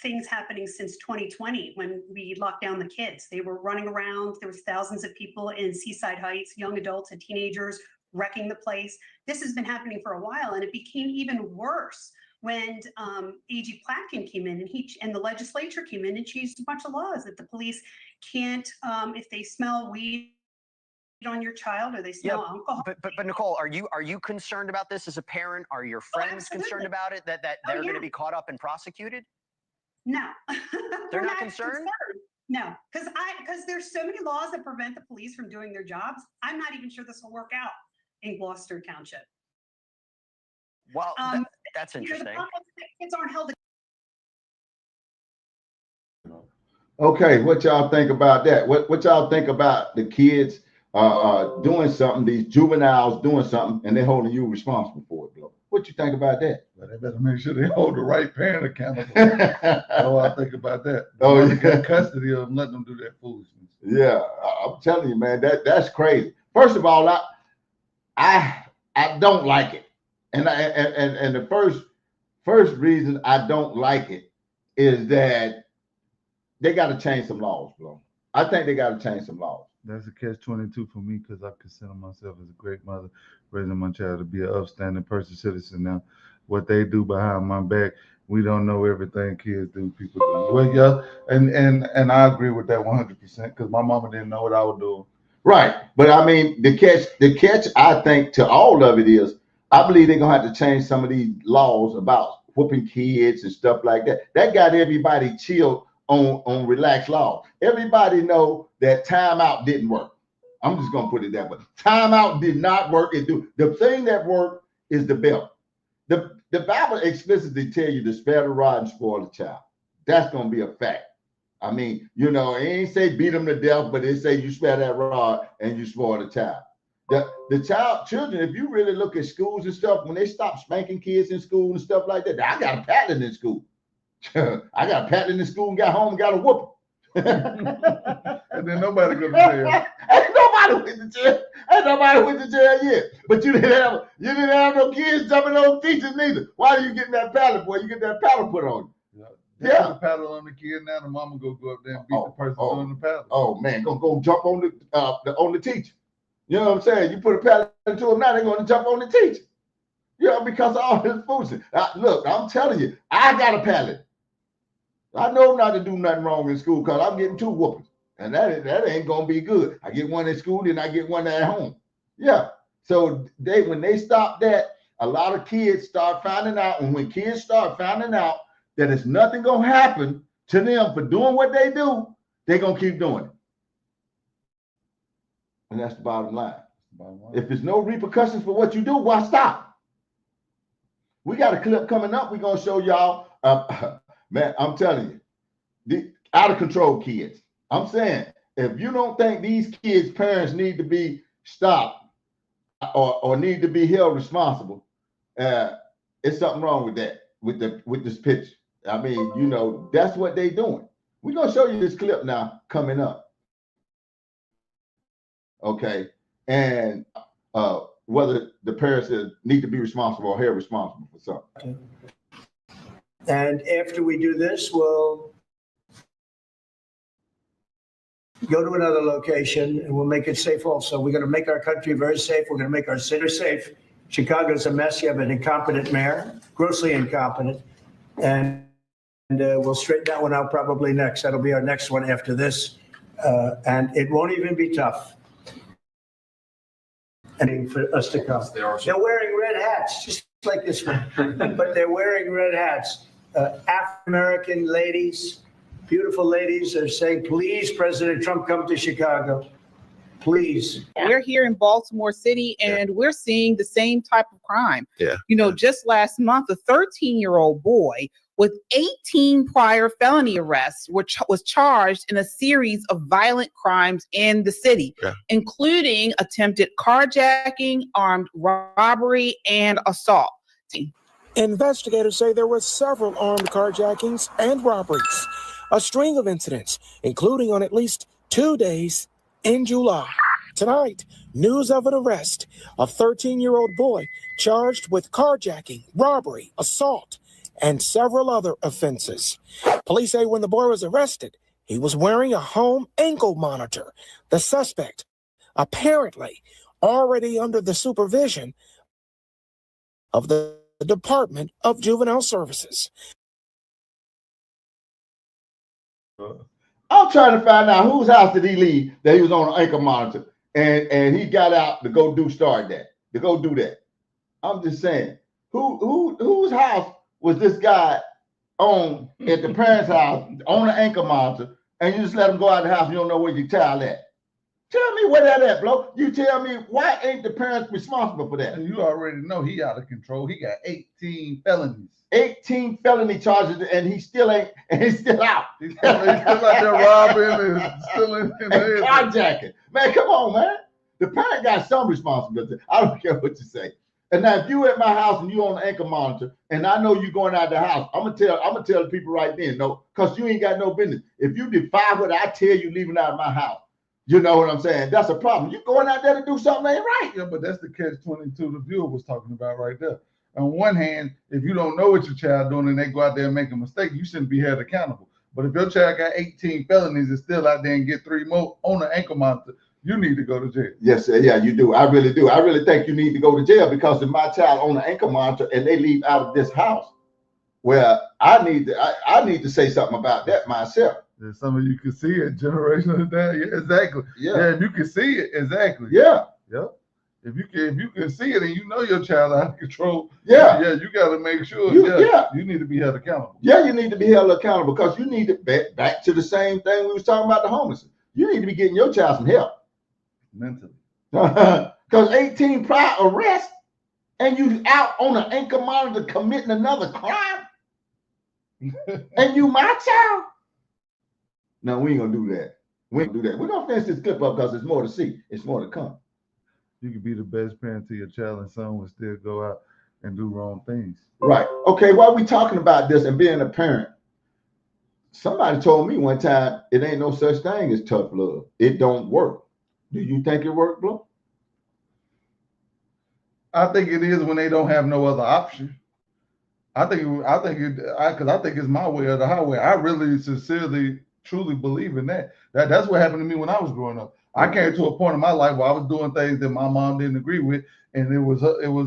things happening since 2020 when we locked down the kids. They were running around. There was thousands of people in Seaside Heights, young adults and teenagers wrecking the place. This has been happening for a while, and it became even worse when A.G. Platkin came in and the legislature came in and changed a bunch of laws that the police can't, if they smell weed on your child or they smell alcohol. But Nicole, are you concerned about this as a parent? Are your friends concerned about it, that they're going to be caught up and prosecuted? No. They're not concerned? No, because there's so many laws that prevent the police from doing their jobs. I'm not even sure this will work out in Gloucester Township. Well, that's interesting. The kids aren't held. Okay, what y'all think about that? What y'all think about the kids doing something, these juveniles doing something, and they're holding you responsible for it, bro? What you think about that? Well, they better make sure they hold the right parent accountable. Oh, I think about that. Oh, you got custody of them, let them do that foolishness. Yeah, I'm telling you, man, that's crazy. First of all, I don't like it, and the first reason I don't like it is that they got to change some laws, bro. I think they got to change some laws. That's a catch-22 for me, because I consider myself as a great mother, raising my child to be an upstanding person, citizen. Now, what they do behind my back, we don't know everything kids do, people do. Well, yeah, and I agree with that 100%, because my mama didn't know what I was doing. Right, but I mean, the catch, I think, to all of it is, I believe they're gonna have to change some of these laws about whooping kids and stuff like that. That got everybody chilled on relaxed law. Everybody know that timeout didn't work. I'm just gonna put it that way. Timeout did not work. The thing that worked is the belt. The Bible explicitly tell you to spare the rod and spoil the child. That's gonna be a fact. I mean, you know, it ain't say beat them to death, but it say you spare that rod and you spoil the child. Children, if you really look at schools and stuff, when they stop spanking kids in school and stuff like that, I got a paddling in school. I got a paddling in school and got home and got a whooping. And then nobody go to jail. Ain't nobody went to jail. Ain't nobody went to jail yet. But you didn't have no kids jumping on teachers neither. Why are you getting that paddle, boy? You get that paddle put on you. Yeah. The paddle on the kid now. The mama go up there and beat the person doing the paddle. Oh man, go jump on the teacher. You know what I'm saying? You put a paddle into them now, they're going to jump on the teacher. You know, because of all this foolishness. Look, I'm telling you, I got a paddle. I know not to do nothing wrong in school because I'm getting 2 whoopings. And that ain't gonna be good. I get one in school, then I get one at home. Yeah. So when they stop that, a lot of kids start finding out, and when kids start finding out that it's nothing gonna happen to them for doing what they do, they're gonna keep doing it. And that's the bottom line. If there's no repercussions for what you do, why stop? We got a clip coming up. We're gonna show y'all. Man, I'm telling you, the out of control kids. I'm saying, if you don't think these kids' parents need to be stopped or need to be held responsible, it's something wrong with that, with this picture. I mean, you know, that's what they doing. We're gonna show you this clip now coming up. Okay, and whether the parents need to be responsible or held responsible for something. And after we do this, we'll go to another location and we'll make it safe also. We're going to make our country very safe. We're going to make our city safe. Chicago's a mess. You have an incompetent mayor, grossly incompetent. And we'll straighten that one out probably next. That'll be our next one after this. And it won't even be tough. And for us to come. They're wearing red hats, just like this one. But they're wearing red hats. African-American ladies, beautiful ladies are saying, please, President Trump, come to Chicago. Please. We're here in Baltimore City and we're seeing the same type of crime. Yeah. You know, just last month, a 13-year-old boy with 18 prior felony arrests, which was charged in a series of violent crimes in the city, including attempted carjacking, armed robbery, and assault. Investigators say there were several armed carjackings and robberies, a string of incidents, including on at least 2 days in July. Tonight, news of an arrest, a 13-year-old boy charged with carjacking, robbery, assault, and several other offenses. Police say when the boy was arrested, he was wearing a home ankle monitor. The suspect, apparently already under the supervision of the Department of Juvenile Services. I'm trying to find out whose house did he leave that he was on an ankle monitor and he got out to go do that. I'm just saying, whose house was this guy on at the parents' house on an ankle monitor, and you just let him go out of the house and you don't know where your child at? Tell me where that at, bro. You tell me, why ain't the parents responsible for that? You already know he out of control. He got 18 felonies. 18 felony charges, and he's still out. He's still out there robbing and still in the carjacking. Man, come on, man. The parent got some responsibility. I don't care what you say. And now if you at my house and you on the ankle monitor, and I know you going out of the house, I'm gonna tell the people right then, no, because you ain't got no business. If you defy what I tell you leaving out of my house, you know what I'm saying? That's a problem. You going out there to do something ain't right. Yeah, but that's the catch-22 the viewer was talking about right there. On one hand, if you don't know what your child doing and they go out there and make a mistake, you shouldn't be held accountable. But if your child got 18 felonies and still out there and get 3 more on an ankle monitor, you need to go to jail. Yes, sir. Yeah, you do. I really do. I really think you need to go to jail, because if my child on an ankle monitor and they leave out of this house, well, I need to say something about that myself. And some of you can see it, generational dad. Yeah, exactly. Yeah, if you can see it, exactly. Yeah. Yep. If you can see it and you know your child out of control, you got to make sure you need to be held accountable. Yeah, you need to be held accountable, because you need to back to the same thing we was talking about, the homeless. You need to be getting your child some help. Mentally. Because 18 prior arrests and you out on an ankle monitor committing another crime and you my child? No, we ain't gonna do that. We ain't gonna do that. We're gonna finish this clip up because there's more to see. It's more to come. You could be the best parent to your child and son will still go out and do wrong things. Right. Okay, while we talking about this and being a parent, somebody told me one time it ain't no such thing as tough love. It don't work. Do you think it worked, Blo? I think it is when they don't have no other option. I think it's my way or the highway. I really sincerely, truly believe in that. That's what happened to me when I was growing up. I came to a point in my life where I was doing things that my mom didn't agree with, and it was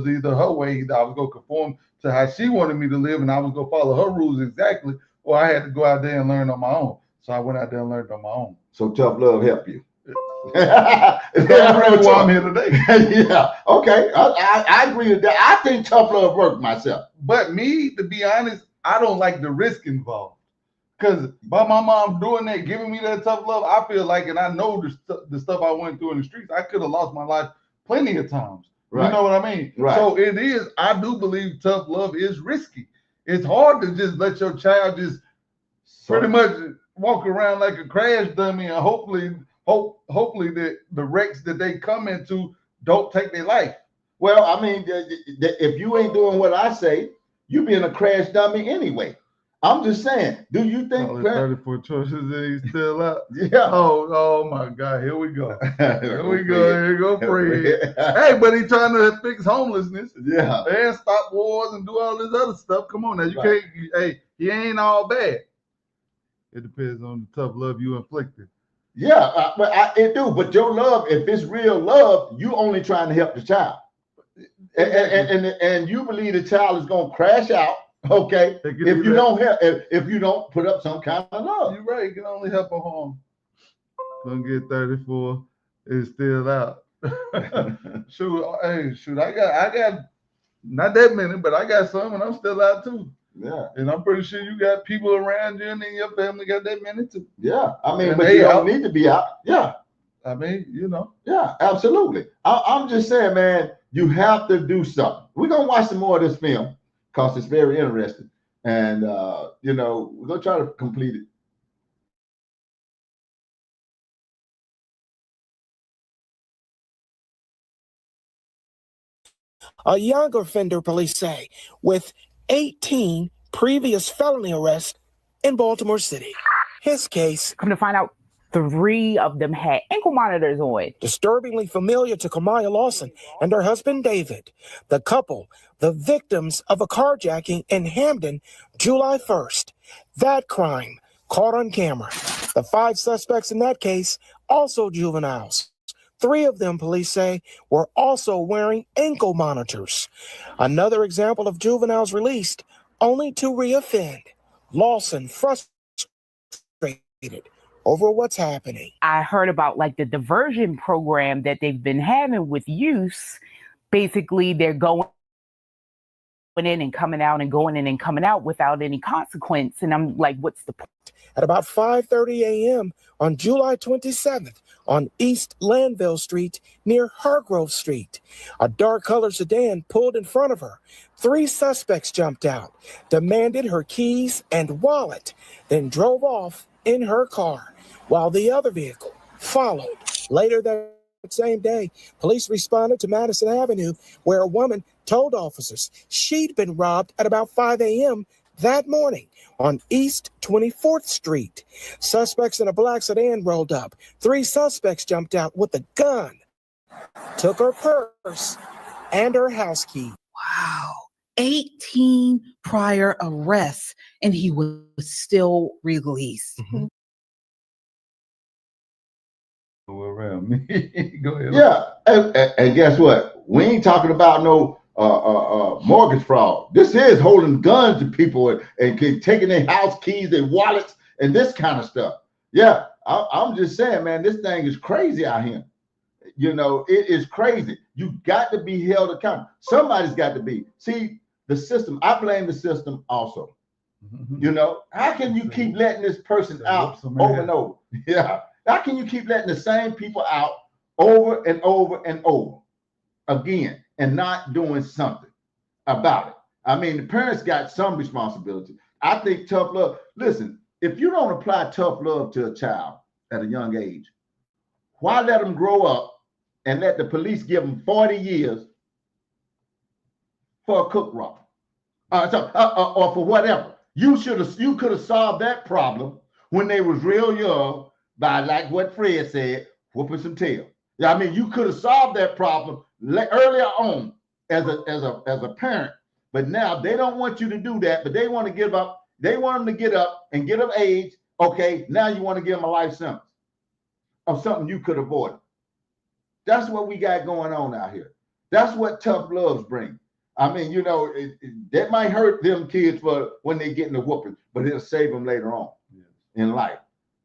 either her way, either I was gonna conform to how she wanted me to live, and I was gonna follow her rules exactly, or I had to go out there and learn on my own. So I went out there and learned on my own. So tough love helped you. That's why I'm here today. Yeah. Okay. I agree with that. I think tough love worked myself. But me, to be honest, I don't like the risk involved. Because by my mom doing that, giving me that tough love, I feel like, and I know the stuff I went through in the streets, I could have lost my life plenty of times. Right. You know what I mean? Right. So it is, I do believe tough love is risky. It's hard to just let your child just pretty much walk around like a crash dummy and hopefully that the wrecks that they come into don't take their life. Well, I mean, if you ain't doing what I say, you being a crash dummy anyway. I'm just saying, do you think 34 choices and he's still out? Yeah. Oh my God, here we go. Here we go, Fred. Hey, but he's trying to fix homelessness. Yeah. And stop wars and do all this other stuff. Come on now, you can't, he ain't all bad. It depends on the tough love you inflicted. Yeah, it do. But your love, if it's real love, you only trying to help the child. And you believe the child is going to crash out. Okay, if you don't help, if you don't put up some kind of love, you're right. You can only help a home. Gonna get 34. It's still out. Shoot! I got not that many, but I got some, and I'm still out too. Yeah, and I'm pretty sure you got people around you, and then your family got that many too. Yeah, I mean, but you don't need to be out. Yeah, I mean, you know. Yeah, absolutely. I'm just saying, man, you have to do something. We're gonna watch some more of this film, because it's very interesting. And, we're going to try to complete it. A young offender, police say, with 18 previous felony arrests in Baltimore City. His case. Come to find out, 3 of them had ankle monitors on. Disturbingly familiar to Kamaya Lawson and her husband, David. The couple, the victims of a carjacking in Hamden, July 1st. That crime caught on camera. The 5 suspects in that case, also juveniles. 3 of them, police say, were also wearing ankle monitors. Another example of juveniles released only to reoffend. Lawson frustrated over what's happening. I heard about like the diversion program that they've been having with youth. Basically, they're going in and coming out and going in and coming out without any consequence. And I'm like, what's the point? At about 5:30 a.m. on July 27th on East Lanville Street near Hargrove Street, a dark-colored sedan pulled in front of her. 3 suspects jumped out, demanded her keys and wallet, then drove off in her car, while the other vehicle followed. Later that same day, police responded to Madison Avenue, where a woman told officers she'd been robbed at about 5 a.m. that morning on East 24th Street. Suspects in a black sedan rolled up. 3 suspects jumped out with a gun, took her purse and her house key. Wow. 18 prior arrests, and he was still released. Mm-hmm. Around me. Go ahead. Yeah, and guess what? We ain't talking about no mortgage fraud. This is holding guns to people and taking their house keys, their wallets, and this kind of stuff. Yeah, I'm just saying, man, this thing is crazy out here. It is crazy. You got to be held accountable. Somebody's got to be. See, the system, I blame the system also. Mm-hmm. How can you keep letting this person out over and over? Yeah. How can you keep letting the same people out over and over and over again and not doing something about it. I mean, the parents got some responsibility. I think tough love, listen, if you don't apply tough love to a child at a young age, why let them grow up and let the police give them 40 years for a cook wrong? Or for whatever. You could have solved that problem when they was real young by, like what Fred said, whooping some tail. Yeah, I mean, you could have solved that problem earlier on as a parent. But now they don't want you to do that, but they want to give up. They want them to get up and get of age. Okay, now you want to give them a life sentence of something you could avoid. That's what we got going on out here. That's what tough loves bring. I mean, you know, that might hurt them kids for when they get in the whooping, but it'll save them later on in life.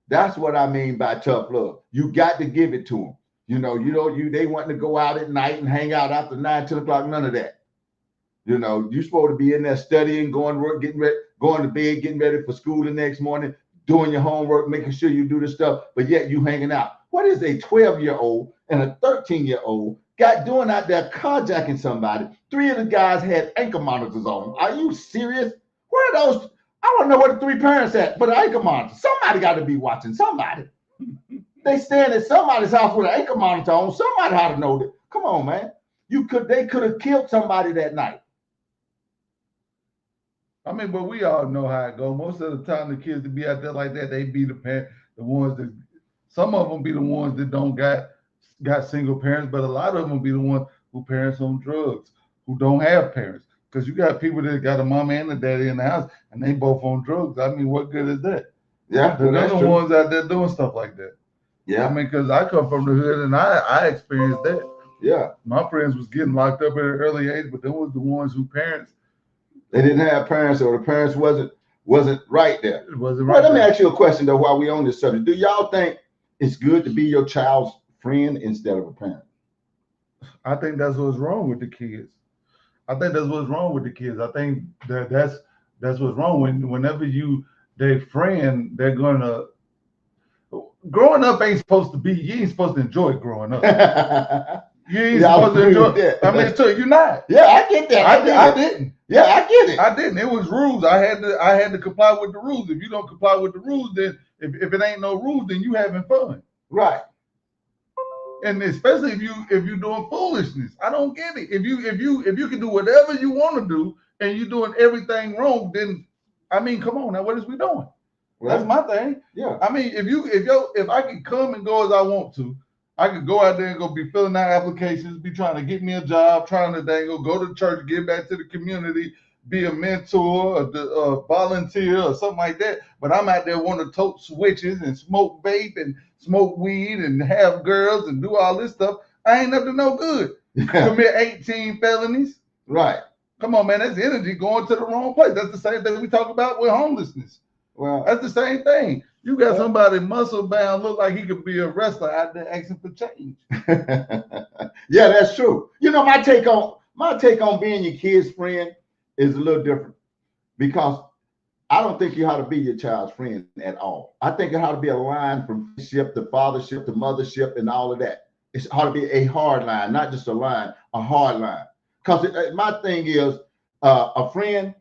That's what I mean by tough love. You got to give it to them. You know, they want to go out at night and hang out after 9, 10 o'clock, none of that. You know, you're supposed to be in there studying, going to work, getting ready, going to bed, getting ready for school the next morning, doing your homework, making sure you do the stuff, but yet you hanging out. What is a 12-year-old and a 13-year-old got doing out there carjacking somebody? 3 of the guys had ankle monitors on. Are you serious? Where are those? I don't know where the 3 parents at, but the ankle monitors. Somebody got to be watching somebody. They stand at somebody's house with an ankle monitor on. Somebody ought to know that. Come on, man. They could have killed somebody that night. I mean, but we all know how it goes. Most of the time, the kids that be out there like that, they be the ones that, some of them be the ones that don't got single parents, but a lot of them be the ones who parents on drugs, who don't have parents. Because you got people that got a mama and a daddy in the house, and they both on drugs. I mean, what good is that? Yeah, they're the ones out there doing stuff like that. Yeah, I mean, because I come from the hood and I experienced that. Yeah, my friends was getting locked up at an early age, but them was the ones who parents. They didn't have parents, or the parents wasn't right there. It wasn't right. Well, let me ask you a question though, while we on this subject. Do y'all think it's good to be your child's friend instead of a parent? I think that's what's wrong with the kids. I think that's what's wrong with the kids. I think that's what's wrong. Whenever their friend, they're gonna. Growing up ain't supposed to be. You ain't supposed to enjoy growing up. You ain't supposed to enjoy it. I mean, so you're not. Yeah, I get that. I didn't. Yeah, I get it. I didn't. It was rules. I had to comply with the rules. If you don't comply with the rules, then if it ain't no rules, then you having fun. Right. And especially if you're doing foolishness. I don't get it. If you can do whatever you want to do and you're doing everything wrong, then I mean, come on now, what is we doing? Well, that's my thing. Yeah. I mean, if I can come and go as I want to, I could go out there and go be filling out applications, be trying to get me a job, trying to go to church, give back to the community, be a mentor, a volunteer, or something like that. But I'm out there wanting to tote switches and smoke vape and smoke weed and have girls and do all this stuff. I ain't up to no good. Commit 18 felonies. Right. Come on, man. That's energy going to the wrong place. That's the same thing we talk about with homelessness. Well, that's the same thing. You got somebody muscle bound, look like he could be a wrestler out there asking for change. Yeah, that's true. You know, my take on being your kid's friend is a little different, because I don't think you ought to be your child's friend at all. I think it ought to be a line from friendship to fathership to mothership and all of that. It ought to be a hard line, not just a line, a hard line. Because my thing is, a friend,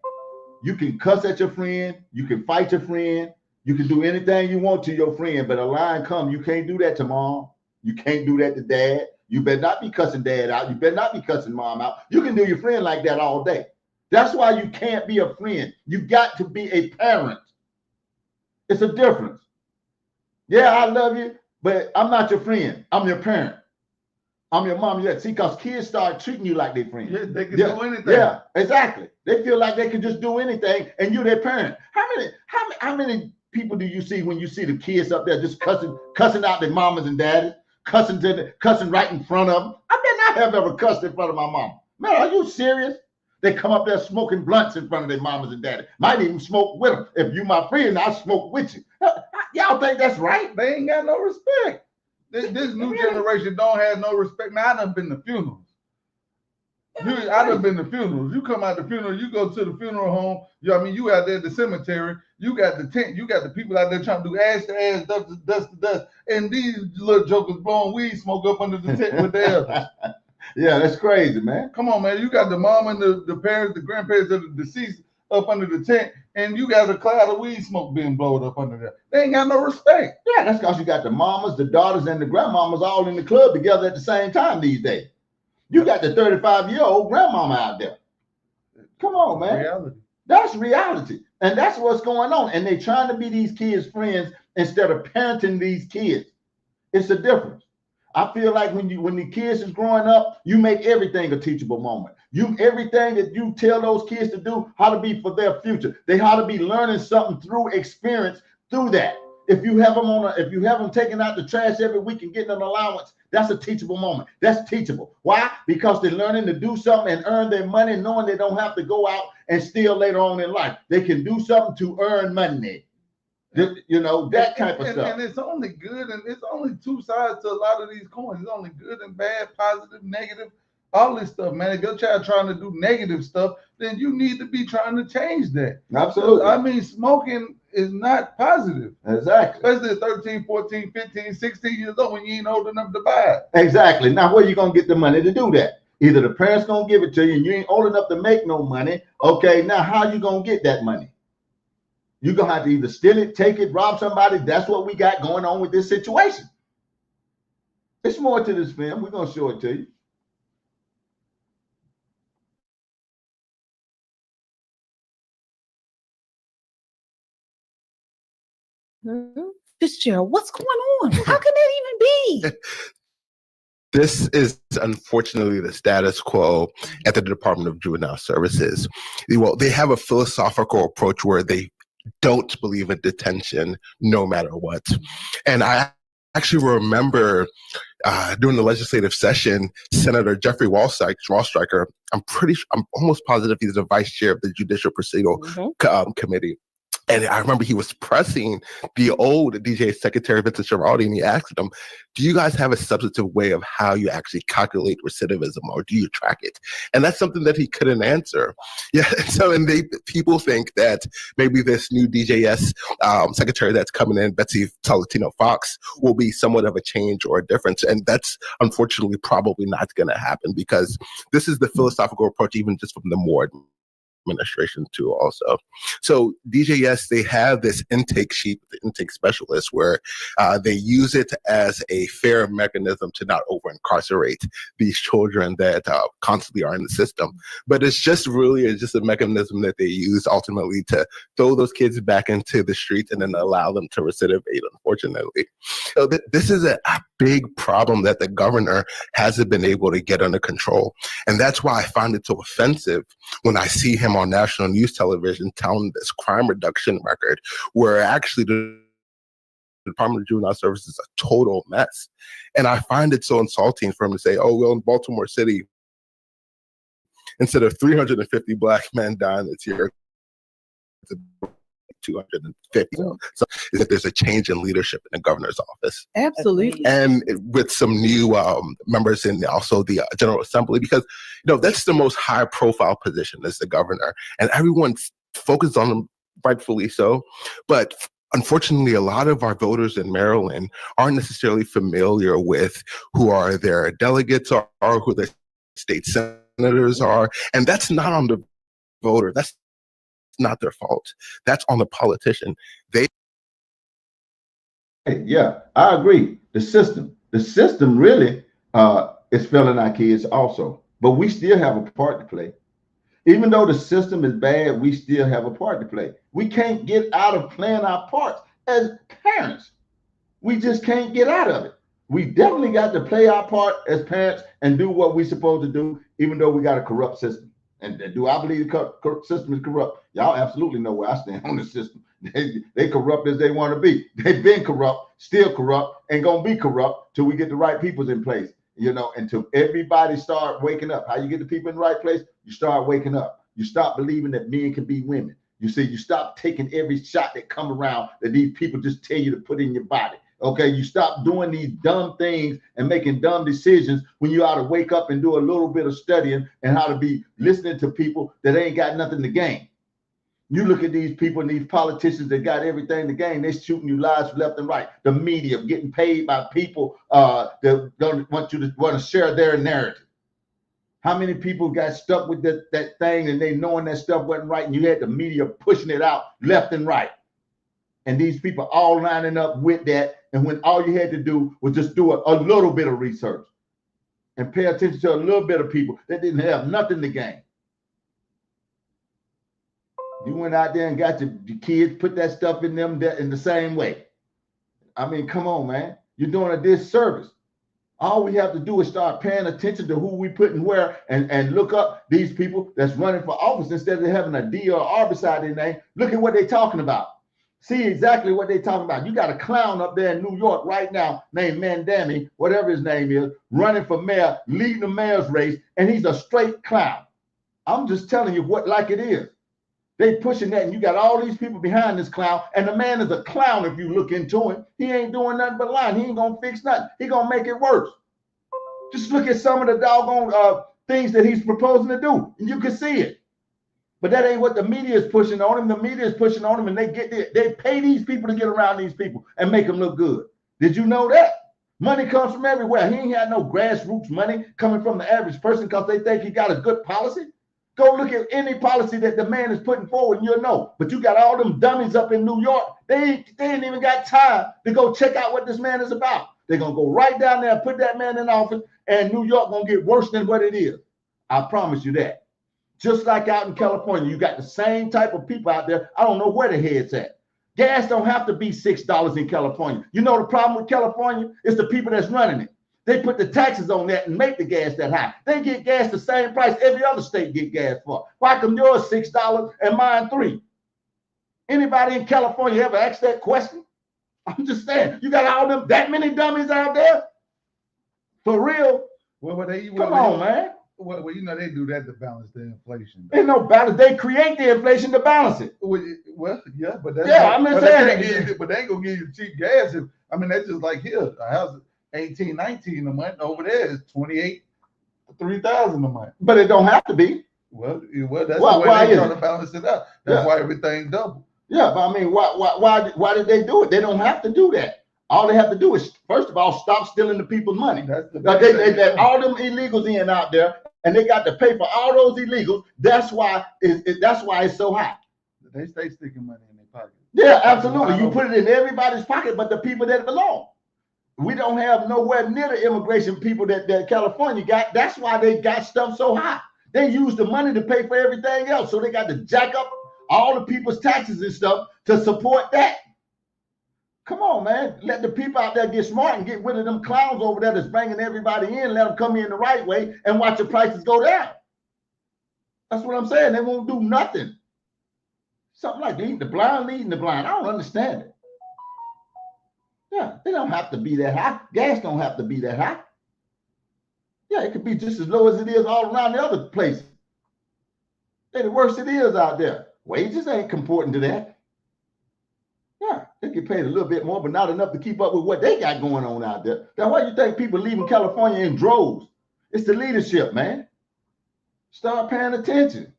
you can cuss at your friend, you can fight your friend, you can do anything you want to your friend, but a line comes, you can't do that to mom. You can't do that to dad. You better not be cussing dad out. You better not be cussing mom out. You can do your friend like that all day. That's why you can't be a friend. You got to be a parent. It's a difference. Yeah, I love you, but I'm not your friend. I'm your parent. I'm your mom. Yeah, see, because kids start treating you like their friends. Yeah, they can do anything. Yeah, exactly. They feel like they can just do anything, and you're their parent. How many people do you see when you see the kids up there just cussing out their mamas and daddies, cussing right in front of them? I bet not have ever cussed in front of my mom. Man, are you serious? They come up there smoking blunts in front of their mamas and daddies. Might even smoke with them. If you my friend, I smoke with you. Y'all think that's right? They ain't got no respect. This new generation don't have no respect. Now, I done been to funerals. I done been to funerals. You come out the funeral, you go to the funeral home. You out there at the cemetery. You got the tent. You got the people out there trying to do ash to ash, dust to dust, and these little jokers blowing weed smoke up under the tent with the elders. Yeah, that's crazy, man. Come on, man. You got the mom and the parents, the grandparents of the deceased up under the tent, and you got a cloud of weed smoke being blown up under there. They ain't got no respect. Yeah, that's because you got the mamas, the daughters, and the grandmamas all in the club together at the same time these days. You got the 35-year-old grandmama out there. Come on, man. Reality. That's reality. And that's what's going on. And they trying to be these kids' friends instead of parenting these kids. It's a difference. I feel like when the kids is growing up, you make everything a teachable moment. Everything that you tell those kids to do, how to be for their future. They how to be learning something through experience through that. If you have them taking out the trash every week and getting an allowance, that's a teachable moment. That's teachable. Why? Because they're learning to do something and earn their money, knowing they don't have to go out and steal later on in life. They can do something to earn money. That type of stuff. And it's only good, and it's only two sides to a lot of these coins. It's only good and bad, positive, negative, all this stuff, man. If your child trying to do negative stuff, then you need to be trying to change that. Absolutely. I mean, smoking is not positive. Exactly. Especially at 13, 14, 15, 16 years old when you ain't old enough to buy it. Exactly. Now, where you going to get the money to do that? Either the parents going to give it to you and you ain't old enough to make no money. Okay, now how you going to get that money? You're going to have to either steal it, take it, rob somebody. That's what we got going on with this situation. It's more to this film. We're going to show it to you. Fitzgerald, what's going on? How can that even be? This is unfortunately the status quo at the Department of Juvenile Services. Well, they have a philosophical approach where they don't believe in detention no matter what. And I actually remember during the legislative session, Senator Jeffrey Wallstreicher, I'm almost positive he's the vice chair of the Judicial Procedural Committee. And I remember he was pressing the old DJ Secretary Vincent Giraldi, and he asked him, do you guys have a substantive way of how you actually calculate recidivism, or do you track it? And that's something that he couldn't answer. Yeah. So, and people think that maybe this new DJS secretary that's coming in, Betsy Salatino Fox, will be somewhat of a change or a difference. And that's unfortunately probably not going to happen, because this is the philosophical approach, even just from the Moore administration too also. So DJS, they have this intake sheet, the intake specialist, where they use it as a fair mechanism to not over incarcerate these children that constantly are in the system. But it's just a mechanism that they use ultimately to throw those kids back into the streets and then allow them to recidivate, unfortunately. So this is a big problem that the governor hasn't been able to get under control. And that's why I find it so offensive when I see him on national news television telling this crime reduction record, where actually the Department of Juvenile Services is a total mess. And I find it so insulting for him to say, oh, well, in Baltimore City, instead of 350 black men dying this year, 250. So is that there's a change in leadership in the governor's office. Absolutely. And with some new members in also the General Assembly, because that's the most high profile position as the governor, and everyone's focused on him, rightfully so. But unfortunately, a lot of our voters in Maryland aren't necessarily familiar with who are their delegates or who their state senators are, and that's not on the voter. That's not their fault. That's on the politician. Yeah, I agree. The system really is failing our kids also, but we still have a part to play. Even though the system is bad, we still have a part to play. We can't get out of playing our parts as parents. We just can't get out of it. We definitely got to play our part as parents and do what we're supposed to do, even though we got a corrupt system. And do I believe the system is corrupt? Y'all absolutely know where I stand on the system. They corrupt as they want to be. They've been corrupt, still corrupt, and gonna be corrupt till we get the right peoples in place. Until everybody start waking up. How you get the people in the right place? You start waking up. You stop believing that men can be women. You stop taking every shot that come around that these people just tell you to put in your body. Okay, you stop doing these dumb things and making dumb decisions when you ought to wake up and do a little bit of studying and how to be listening to people that ain't got nothing to gain. You look at these people and these politicians that got everything to gain, they're shooting you lies left and right. The media getting paid by people that don't want to share their narrative. How many people got stuck with that thing and they knowing that stuff wasn't right, and you had the media pushing it out left and right. And these people all lining up with that. And when all you had to do was just do a little bit of research and pay attention to a little bit of people that didn't have nothing to gain. You went out there and got your kids, put that stuff in them in the same way. I mean, come on, man. You're doing a disservice. All we have to do is start paying attention to who we put and where, and look up these people that's running for office instead of having a D or R beside their name. Look at what they're talking about. See exactly what they're talking about. You got a clown up there in New York right now named Mandami, whatever his name is, running for mayor, leading the mayor's race, and he's a straight clown. I'm just telling you what like it is. They pushing that, and you got all these people behind this clown, and the man is a clown if you look into him. He ain't doing nothing but lying. He ain't gonna fix nothing. He gonna make it worse. Just look at some of the doggone things that he's proposing to do, and you can see it. But that ain't what the media is pushing on him. The media is pushing on him, and they pay these people to get around these people and make them look good. Did you know that? Money comes from everywhere. He ain't had no grassroots money coming from the average person because they think he got a good policy. Go look at any policy that the man is putting forward and you'll know. But you got all them dummies up in New York. They ain't even got time to go check out what this man is about. They're going to go right down there and put that man in office, and New York going to get worse than what it is. I promise you that. Just like out in California, you got the same type of people out there. I don't know where the head's at. Gas don't have to be $6 in California. You know the problem with California? It's the people that's running it. They put the taxes on that and make the gas that high. They get gas the same price every other state get gas for. Why come yours $6 and mine $3? Anybody in California ever asked that question? I'm just saying, you got all them that many dummies out there? For real? Come on, man. Well, you know they do that to balance the inflation. Ain't no balance. They create the inflation to balance it. Well, yeah, but that's I'm just saying. But they ain't gonna give you cheap gas. That's just like here. A house is $18, $19 a month. Over there is $28, $3,000 a month. But it don't have to be. Well, that's the way they're trying to balance it out. That's why everything double. Yeah, but I mean, why did they do it? They don't have to do that. All they have to do is, first of all, stop stealing the people's money. They all them illegals in out there, and they got to pay for all those illegals. That's why it's so high. They stay sticking money in their pocket. Yeah, absolutely. You put it in everybody's pocket, but the people that belong. We don't have nowhere near the immigration people that California got. That's why they got stuff so high. They use the money to pay for everything else, so they got to jack up all the people's taxes and stuff to support that. Come on, man. Let the people out there get smart and get rid of them clowns over there that's bringing everybody in. Let them come in the right way and watch the prices go down. That's what I'm saying. They won't do nothing. Something like leading the blind. I don't understand it. Yeah, they don't have to be that high. Gas don't have to be that high. Yeah, it could be just as low as it is all around the other places. They're the worst it is out there. Wages ain't important to that. Yeah, they get paid a little bit more, but not enough to keep up with what they got going on out there. That's why you think people leaving California in droves. It's the leadership, man. Start paying attention.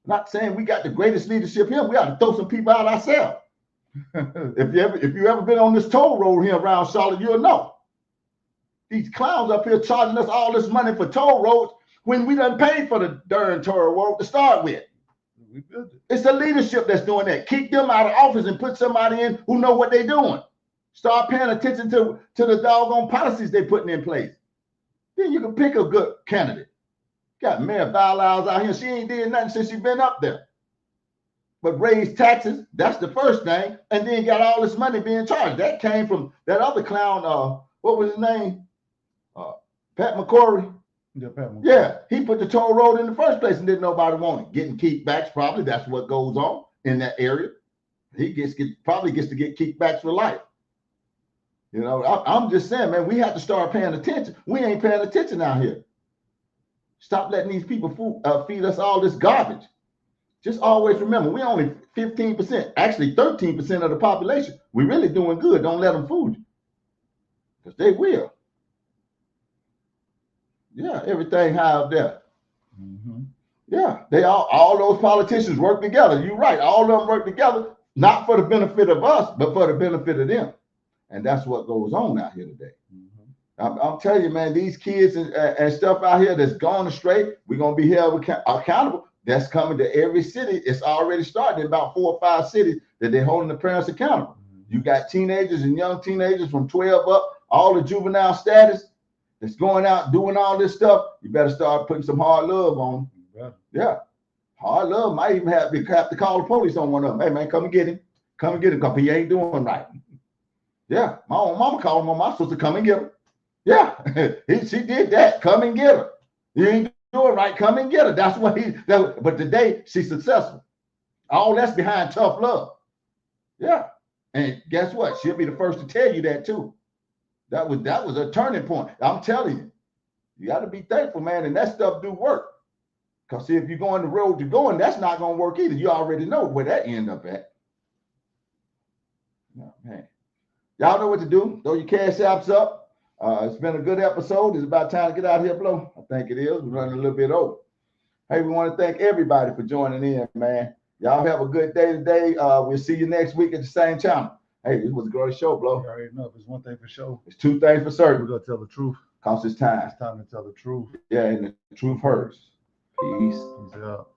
Not saying we got the greatest leadership here. We ought to throw some people out ourselves. If you ever been on this toll road here around Charlotte, you'll know. These clowns up here charging us all this money for toll roads when we done paid for the darn toll road to start with. It's the leadership that's doing that. Keep them out of office and put somebody in who know what they're doing. Start paying attention to the doggone policies they're putting in place. Then you can pick a good candidate. Got Mayor Biles out here. She ain't did nothing since she been up there. But raise taxes, that's the first thing. And then got all this money being charged. That came from that other clown, what was his name? Pat McCrory. Yeah, he put the toll road in the first place and didn't nobody want it. Getting kickbacks, probably that's what goes on in that area. He probably gets to get kickbacks for life. You know, I'm just saying, man, we have to start paying attention. We ain't paying attention out here. Stop letting these people feed us all this garbage. Just always remember, we only 15%, actually 13% of the population. We're really doing good. Don't let them fool you, because they will. Yeah, everything high up there. Yeah, they all those politicians work together. You're right. All of them work together, not for the benefit of us, but for the benefit of them. And that's what goes on out here today. I'm telling you, man, these kids and stuff out here that's gone astray, we're going to be held accountable. That's coming to every city. It's already started in about 4 or 5 cities that they're holding the parents accountable. You got teenagers and young teenagers from 12 up, all the juvenile status that's going out doing all this stuff. You better start putting some hard love on them. Yeah. Hard love might even have to call the police on one of them. Hey, man, come and get him. Come and get him because he ain't doing right. Yeah. My own mama called him on my sister, come and get him. Yeah. She did that. Come and get her. You ain't doing right. Come and get her. That's what but today she's successful. All that's behind tough love. Yeah. And guess what? She'll be the first to tell you that too. That was a turning point. I'm telling you. You got to be thankful, man. And that stuff do work. Because see, if you're going the road you're going, that's not going to work either. You already know where that end up at. Oh, man. Y'all know what to do. Throw your cash apps up. It's been a good episode. It's about time to get out of here, Blow. I think it is. We're running a little bit over. Hey, we want to thank everybody for joining in, man. Y'all have a good day today. We'll see you next week at the same channel. Hey, this was a great show, Blow. You already know. If it's one thing for sure, it's 2 things for certain. We're going to tell the truth. Because it's time. It's time to tell the truth. Yeah, and the truth hurts. Peace. Peace out.